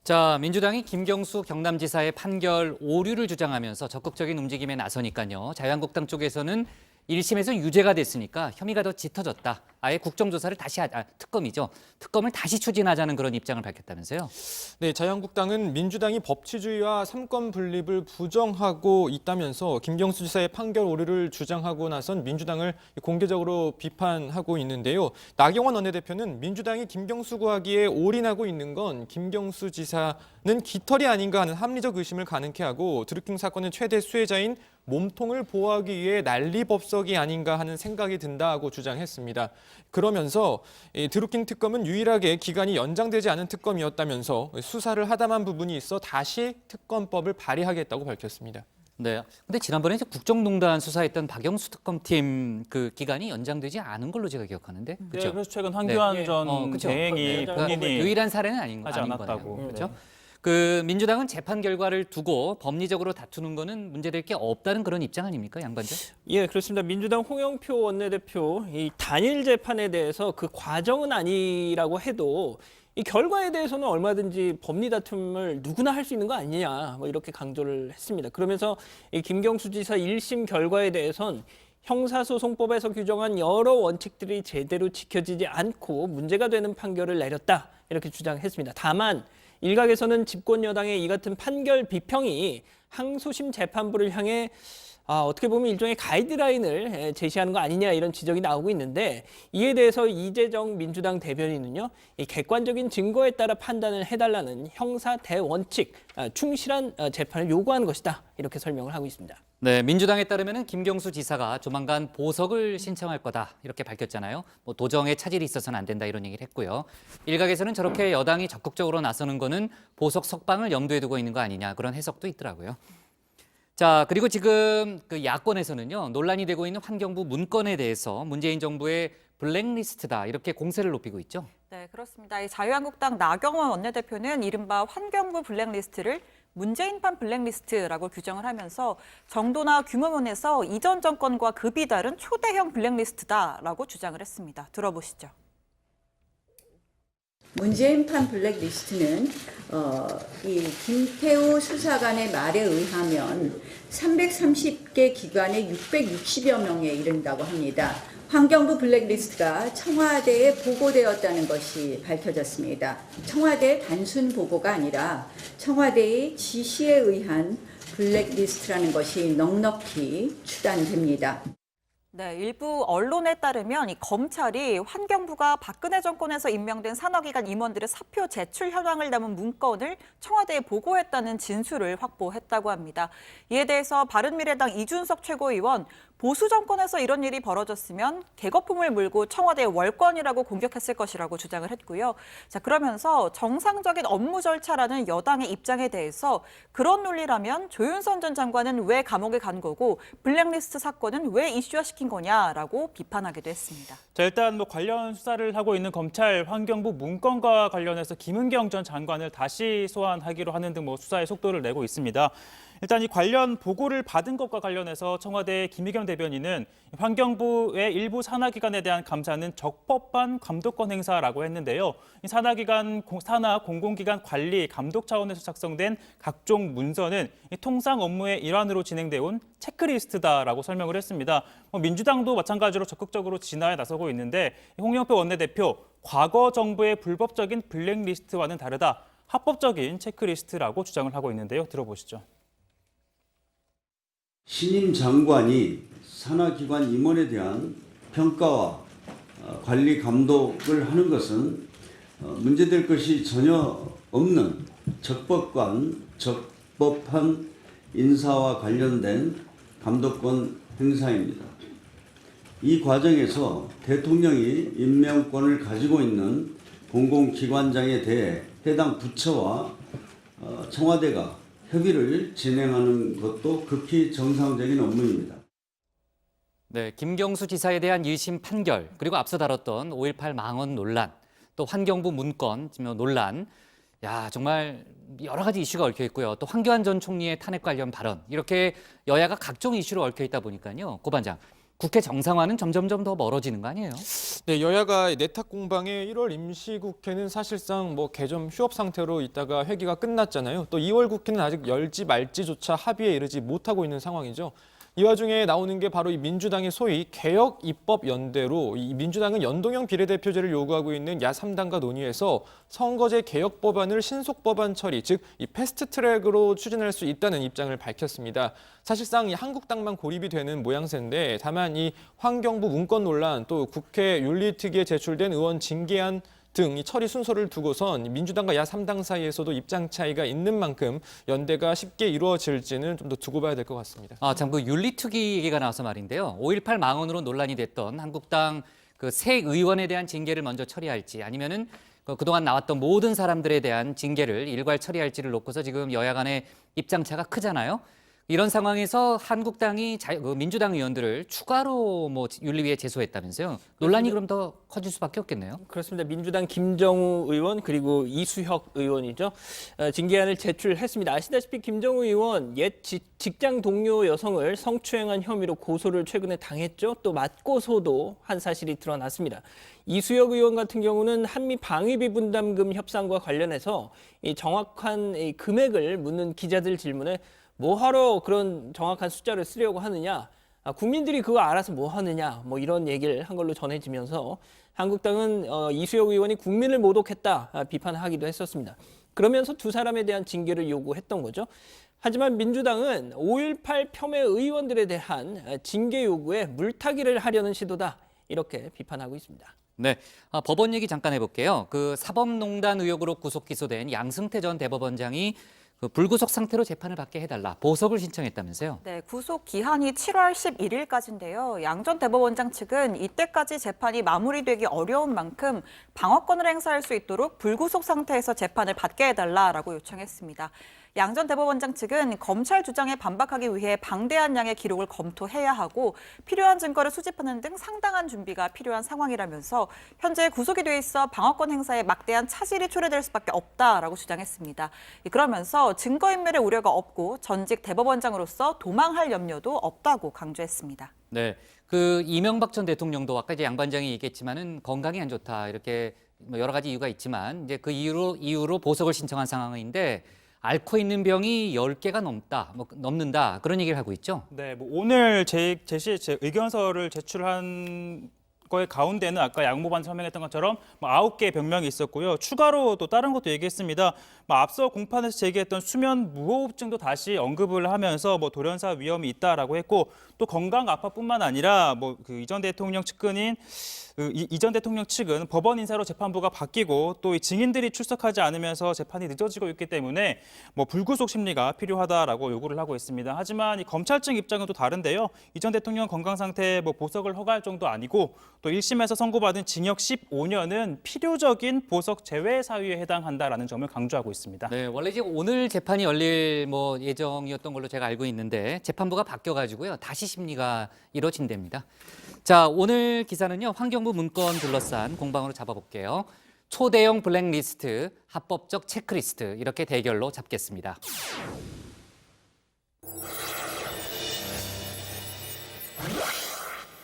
자, 민주당이 김경수 경남지사의 판결 오류를 주장하면서 적극적인 움직임에 나서니까요. 자유한국당 쪽에서는 1심에서 유죄가 됐으니까 혐의가 더 짙어졌다. 아예 국정조사를 다시 특검이죠. 특검을 다시 추진하자는 그런 입장을 밝혔다면서요. 네, 자유한국당은 민주당이 법치주의와 삼권 분립을 부정하고 있다면서 김경수 지사의 판결 오류를 주장하고 나선 민주당을 공개적으로 비판하고 있는데요. 나경원 원내대표는 민주당이 김경수 구하기에 올인하고 있는 건 김경수 지사는 깃털이 아닌가 하는 합리적 의심을 가능케 하고 드루킹 사건의 최대 수혜자인 몸통을 보호하기 위해 난리법석이 아닌가 하는 생각이 든다고 주장했습니다. 그러면서 드루킹 특검은 유일하게 기간이 연장되지 않은 특검이었다면서 수사를 하다만 부분이 있어 다시 특검법을 발의하겠다고 밝혔습니다. 네. 근데 지난번에 이제 국정농단 수사했던 박영수 특검팀 그 기간이 연장되지 않은 걸로 제가 기억하는데. 그렇죠? 네, 그래서 최근 황교안 전 대행이 본인이 유일한 사례는 아닌 하지 않았다고. 거네요. 그렇죠? 그 민주당은 재판 결과를 두고 법리적으로 다투는 거는 문제될 게 없다는 그런 입장 아닙니까, 양반장? 예, 그렇습니다. 민주당 홍영표 원내대표 이 단일 재판에 대해서 그 과정은 아니라고 해도 이 결과에 대해서는 얼마든지 법리 다툼을 누구나 할 수 있는 거 아니냐 이렇게 강조를 했습니다. 그러면서 이 김경수 지사 1심 결과에 대해선 형사소송법에서 규정한 여러 원칙들이 제대로 지켜지지 않고 문제가 되는 판결을 내렸다 이렇게 주장했습니다. 다만 일각에서는 집권 여당의 이 같은 판결 비평이 항소심 재판부를 향해 어떻게 보면 일종의 가이드라인을 제시하는 거 아니냐 이런 지적이 나오고 있는데 이에 대해서 이재정 민주당 대변인은요. 이 객관적인 증거에 따라 판단을 해달라는 형사 대원칙, 충실한 재판을 요구하는 것이다. 이렇게 설명을 하고 있습니다. 네, 민주당에 따르면 김경수 지사가 조만간 보석을 신청할 거다 이렇게 밝혔잖아요. 뭐 도정에 차질이 있어서는 안 된다 이런 얘기를 했고요. 일각에서는 저렇게 여당이 적극적으로 나서는 거는 보석 석방을 염두에 두고 있는 거 아니냐 그런 해석도 있더라고요. 자, 그리고 지금 그 야권에서는요, 논란이 되고 있는 환경부 문건에 대해서 문재인 정부의 블랙리스트다 이렇게 공세를 높이고 있죠. 네, 그렇습니다. 이 자유한국당 나경원 원내대표는 이른바 환경부 블랙리스트를 문재인판 블랙리스트라고 규정을 하면서 정도나 규모면에서 이전 정권과 급이 다른 초대형 블랙리스트다라고 주장을 했습니다. 들어보시죠. 문재인판 블랙리스트는 이 김태우 수사관의 말에 의하면 330개 기관에 660여 명에 이른다고 합니다. 환경부 블랙리스트가 청와대에 보고되었다는 것이 밝혀졌습니다. 청와대의 단순 보고가 아니라 청와대의 지시에 의한 블랙리스트라는 것이 넉넉히 추단됩니다. 네, 일부 언론에 따르면 이 검찰이 환경부가 박근혜 정권에서 임명된 산하기관 임원들의 사표 제출 현황을 담은 문건을 청와대에 보고했다는 진술을 확보했다고 합니다. 이에 대해서 바른미래당 이준석 최고위원 보수 정권에서 이런 일이 벌어졌으면 개거품을 물고 청와대의 월권이라고 공격했을 것이라고 주장을 했고요. 자, 그러면서 정상적인 업무 절차라는 여당의 입장에 대해서 그런 논리라면 조윤선 전 장관은 왜 감옥에 간 거고 블랙리스트 사건은 왜 이슈화시킨 거냐라고 비판하기도 했습니다. 자, 일단 뭐 관련 수사를 하고 있는 검찰 환경부 문건과 관련해서 김은경 전 장관을 다시 소환하기로 하는 등 뭐 수사의 속도를 내고 있습니다. 일단 이 관련 보고를 받은 것과 관련해서 청와대 김의겸 대변인은 환경부의 일부 산하기관에 대한 감사는 적법한 감독권 행사라고 했는데요. 이 산하 공공기관 관리 감독 차원에서 작성된 각종 문서는 통상 업무의 일환으로 진행돼 온 체크리스트다라고 설명을 했습니다. 민주당도 마찬가지로 적극적으로 진화에 나서고 있는데 홍영표 원내대표 과거 정부의 불법적인 블랙리스트와는 다르다. 합법적인 체크리스트라고 주장을 하고 있는데요. 들어보시죠. 신임 장관이 산하기관 임원에 대한 평가와 관리 감독을 하는 것은 문제될 것이 전혀 없는 적법한 인사와 관련된 감독권 행사입니다. 이 과정에서 대통령이 임명권을 가지고 있는 공공기관장에 대해 해당 부처와 청와대가 협의를 진행하는 것도 극히 정상적인 업무입니다. 네, 김경수 지사에 대한 1심 판결, 그리고 앞서 다뤘던 5.18 망언 논란, 또 환경부 문건 논란, 야 정말 여러 가지 이슈가 얽혀 있고요. 또 황교안 전 총리의 탄핵 관련 발언, 이렇게 여야가 각종 이슈로 얽혀 있다 보니까요. 고 반장, 국회 정상화는 점점점 더 멀어지는 거 아니에요? 네, 여야가 내탁 공방의 1월 임시국회는 사실상 뭐 개점 휴업 상태로 있다가 회기가 끝났잖아요. 또 2월 국회는 아직 열지 말지조차 합의에 이르지 못하고 있는 상황이죠. 이 와중에 나오는 게 바로 이 민주당의 소위 개혁 입법 연대로 이 민주당은 연동형 비례대표제를 요구하고 있는 야 3당과 논의해서 선거제 개혁 법안을 신속 법안 처리, 즉 이 패스트 트랙으로 추진할 수 있다는 입장을 밝혔습니다. 사실상 이 한국당만 고립이 되는 모양새인데 다만 이 환경부 문건 논란 또 국회 윤리특위에 제출된 의원 징계안 등 이 처리 순서를 두고선 민주당과 야 3당 사이에서도 입장 차이가 있는 만큼 연대가 쉽게 이루어질지는 좀 더 두고 봐야 될 것 같습니다. 참 그 윤리특위 얘기가 나와서 말인데요. 5.18 망언으로 논란이 됐던 한국당 그 새 의원에 대한 징계를 먼저 처리할지 아니면은 그동안 나왔던 모든 사람들에 대한 징계를 일괄 처리할지를 놓고서 지금 여야 간의 입장 차가 크잖아요. 이런 상황에서 한국당이 민주당 의원들을 추가로 뭐 윤리위에 제소했다면서요. 논란이 그럼 더 커질 수밖에 없겠네요. 그렇습니다. 민주당 김정우 의원 그리고 이수혁 의원이죠. 징계안을 제출했습니다. 아시다시피 김정우 의원 옛 직장 동료 여성을 성추행한 혐의로 고소를 최근에 당했죠. 또 맞고소도 한 사실이 드러났습니다. 이수혁 의원 같은 경우는 한미 방위비 분담금 협상과 관련해서 이 정확한 이 금액을 묻는 기자들 질문에 뭐하러 그런 정확한 숫자를 쓰려고 하느냐, 국민들이 그거 알아서 뭐 하느냐, 뭐 이런 얘기를 한 걸로 전해지면서 한국당은 이수혁 의원이 국민을 모독했다 비판하기도 했었습니다. 그러면서 두 사람에 대한 징계를 요구했던 거죠. 하지만 민주당은 5.18 폄훼 의원들에 대한 징계 요구에 물타기를 하려는 시도다. 이렇게 비판하고 있습니다. 네, 법원 얘기 잠깐 해볼게요. 그 사법농단 의혹으로 구속 기소된 양승태 전 대법원장이 그 불구속 상태로 재판을 받게 해달라 보석을 신청했다면서요? 네, 구속 기한이 7월 11일까지인데요. 양 전 대법원장 측은 이때까지 재판이 마무리되기 어려운 만큼 방어권을 행사할 수 있도록 불구속 상태에서 재판을 받게 해달라라고 요청했습니다. 양 전 대법원장 측은 검찰 주장에 반박하기 위해 방대한 양의 기록을 검토해야 하고 필요한 증거를 수집하는 등 상당한 준비가 필요한 상황이라면서 현재 구속이 돼 있어 방어권 행사에 막대한 차질이 초래될 수밖에 없다라고 주장했습니다. 그러면서 증거인멸의 우려가 없고 전직 대법원장으로서 도망할 염려도 없다고 강조했습니다. 네, 그 이명박 전 대통령도 아까 이제 양 반장이 얘기했지만은 건강이 안 좋다 이렇게 뭐 여러 가지 이유가 있지만 이제 그 이유로 보석을 신청한 상황인데. 앓고 있는 병이 10개가 넘는다 그런 얘기를 하고 있죠. 네, 뭐 오늘 제 의견서를 제출한 거의 가운데는 아까 양 후보관 설명했던 것처럼 9개의 병명이 있었고요. 추가로 또 다른 것도 얘기했습니다. 앞서 공판에서 제기했던 수면 무호흡증도 다시 언급을 하면서 돌연사 위험이 있다라고 했고 또 건강 악화뿐만 아니라 그 이전 대통령 측은 법원 인사로 재판부가 바뀌고 또 이 증인들이 출석하지 않으면서 재판이 늦어지고 있기 때문에 불구속 심리가 필요하다라고 요구를 하고 있습니다. 하지만 이 검찰 측 입장은 또 다른데요. 이전 대통령 건강 상태에 보석을 허가할 정도 아니고 또 1심에서 선고받은 징역 15년은 필요적인 보석 제외 사유에 해당한다라는 점을 강조하고 있습니다. 네, 원래 이제 오늘 재판이 열릴 예정이었던 걸로 제가 알고 있는데 재판부가 바뀌어가지고요 다시 심리가 이뤄진답니다. 자, 오늘 기사는요 환경부 문건 둘러싼 공방으로 잡아볼게요. 초대형 블랙리스트, 합법적 체크리스트 이렇게 대결로 잡겠습니다.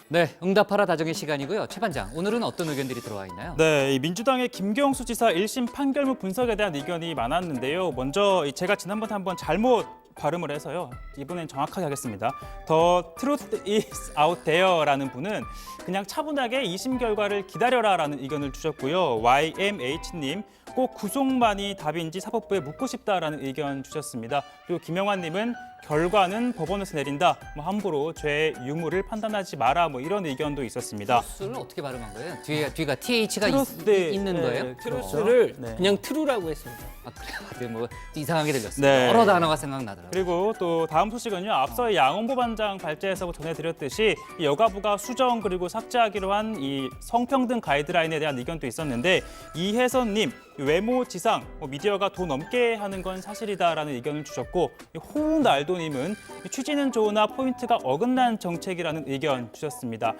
네, 응답하라 다정의 시간이고요. 최 반장, 오늘은 어떤 의견들이 들어와 있나요? 네, 이 민주당의 김경수 지사 1심 판결문 분석에 대한 의견이 많았는데요. 먼저 제가 지난번에 한번 잘못 발음을 해서요. 이번엔 정확하게 하겠습니다. The truth is out there라는 분은 그냥 차분하게 2심 결과를 기다려라라는 의견을 주셨고요. YMH님, 꼭 구속만이 답인지 사법부에 묻고 싶다라는 의견 주셨습니다. 그리고 김영환님은 결과는 법원에서 내린다. 함부로 죄의 유무를 판단하지 마라. 이런 의견도 있었습니다. 트루스를 어떻게 발음한 거예요? 뒤가 TH가 트루스, 있는 거예요? 트루스를 그냥 트루라고 했습니다. 아, 그래요? 이상하게 들렸어요. 네. 여러 단어가 생각나더라고요. 그리고 또 다음 소식은요. 앞서 양홍보 반장 발제에서 전해드렸듯이 이 여가부가 수정 그리고 삭제하기로 한 이 성평등 가이드라인에 대한 의견도 있었는데 이혜선님, 외모, 지상, 미디어가 돈 넘게 하는 건 사실이다라는 의견을 주셨고 호날도님은 취지는 좋으나 포인트가 어긋난 정책이라는 의견 주셨습니다.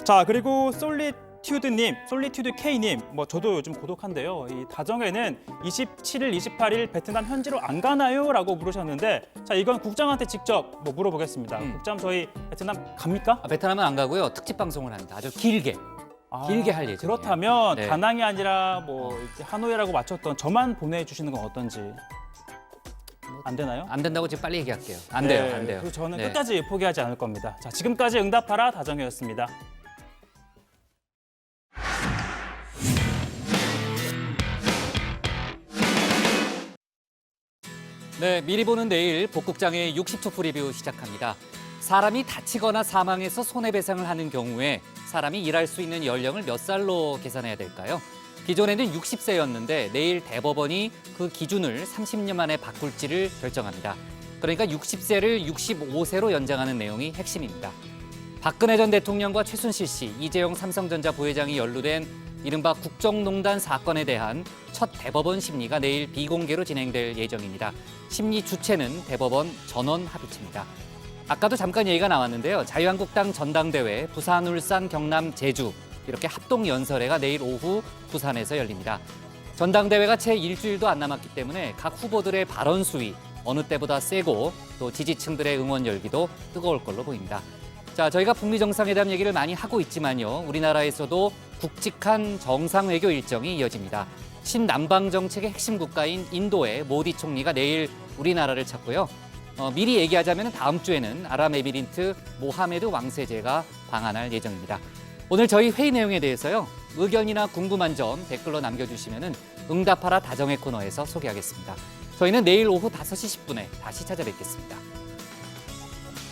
자, 그리고 솔리튜드 K님, 저도 요즘 고독한데요. 이 다정에는 27일, 28일 베트남 현지로 안 가나요? 라고 물으셨는데 자, 이건 국장한테 직접 물어보겠습니다. 국장, 저희 베트남 갑니까? 베트남은 안 가고요. 특집 방송을 합니다. 아주 길게 할 예정이에요. 그렇다면 네. 다낭이 아니라 이렇게 하노이라고 맞췄던 저만 보내주시는 건 어떤지. 안 되나요? 안 된다고 지금 빨리 얘기할게요. 안 돼요. 그리고 저는 네. 끝까지 포기하지 않을 겁니다. 자, 지금까지 응답하라 다정이었습니다. 네, 미리 보는 내일 복국장의 60초 프리뷰 시작합니다. 사람이 다치거나 사망해서 손해배상을 하는 경우에 사람이 일할 수 있는 연령을 몇 살로 계산해야 될까요? 기존에는 60세였는데 내일 대법원이 그 기준을 30년 만에 바꿀지를 결정합니다. 그러니까 60세를 65세로 연장하는 내용이 핵심입니다. 박근혜 전 대통령과 최순실 씨, 이재용 삼성전자 부회장이 연루된 이른바 국정농단 사건에 대한 첫 대법원 심리가 내일 비공개로 진행될 예정입니다. 심리 주체는 대법원 전원 합의체입니다. 아까도 잠깐 얘기가 나왔는데요. 자유한국당 전당대회 부산, 울산, 경남, 제주 이렇게 합동연설회가 내일 오후 부산에서 열립니다. 전당대회가 채 일주일도 안 남았기 때문에 각 후보들의 발언 수위 어느 때보다 세고 또 지지층들의 응원 열기도 뜨거울 걸로 보입니다. 자, 저희가 북미 정상회담 얘기를 많이 하고 있지만요. 우리나라에서도 굵직한 정상외교 일정이 이어집니다. 신남방 정책의 핵심 국가인 인도의 모디 총리가 내일 우리나라를 찾고요. 미리 얘기하자면 다음 주에는 아랍에미리트 모하메드 왕세제가 방한할 예정입니다. 오늘 저희 회의 내용에 대해서요. 의견이나 궁금한 점 댓글로 남겨주시면 응답하라 다정의 코너에서 소개하겠습니다. 저희는 내일 오후 5시 10분에 다시 찾아뵙겠습니다.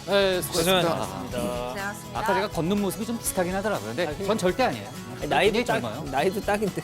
네, 수고하셨습니다. 고생하셨습니다. 아까 제가 걷는 모습이 좀 비슷하긴 하더라고요. 근데 전 절대 아니에요. 나이도 굉장히 젊어요. 나이도 딱인데.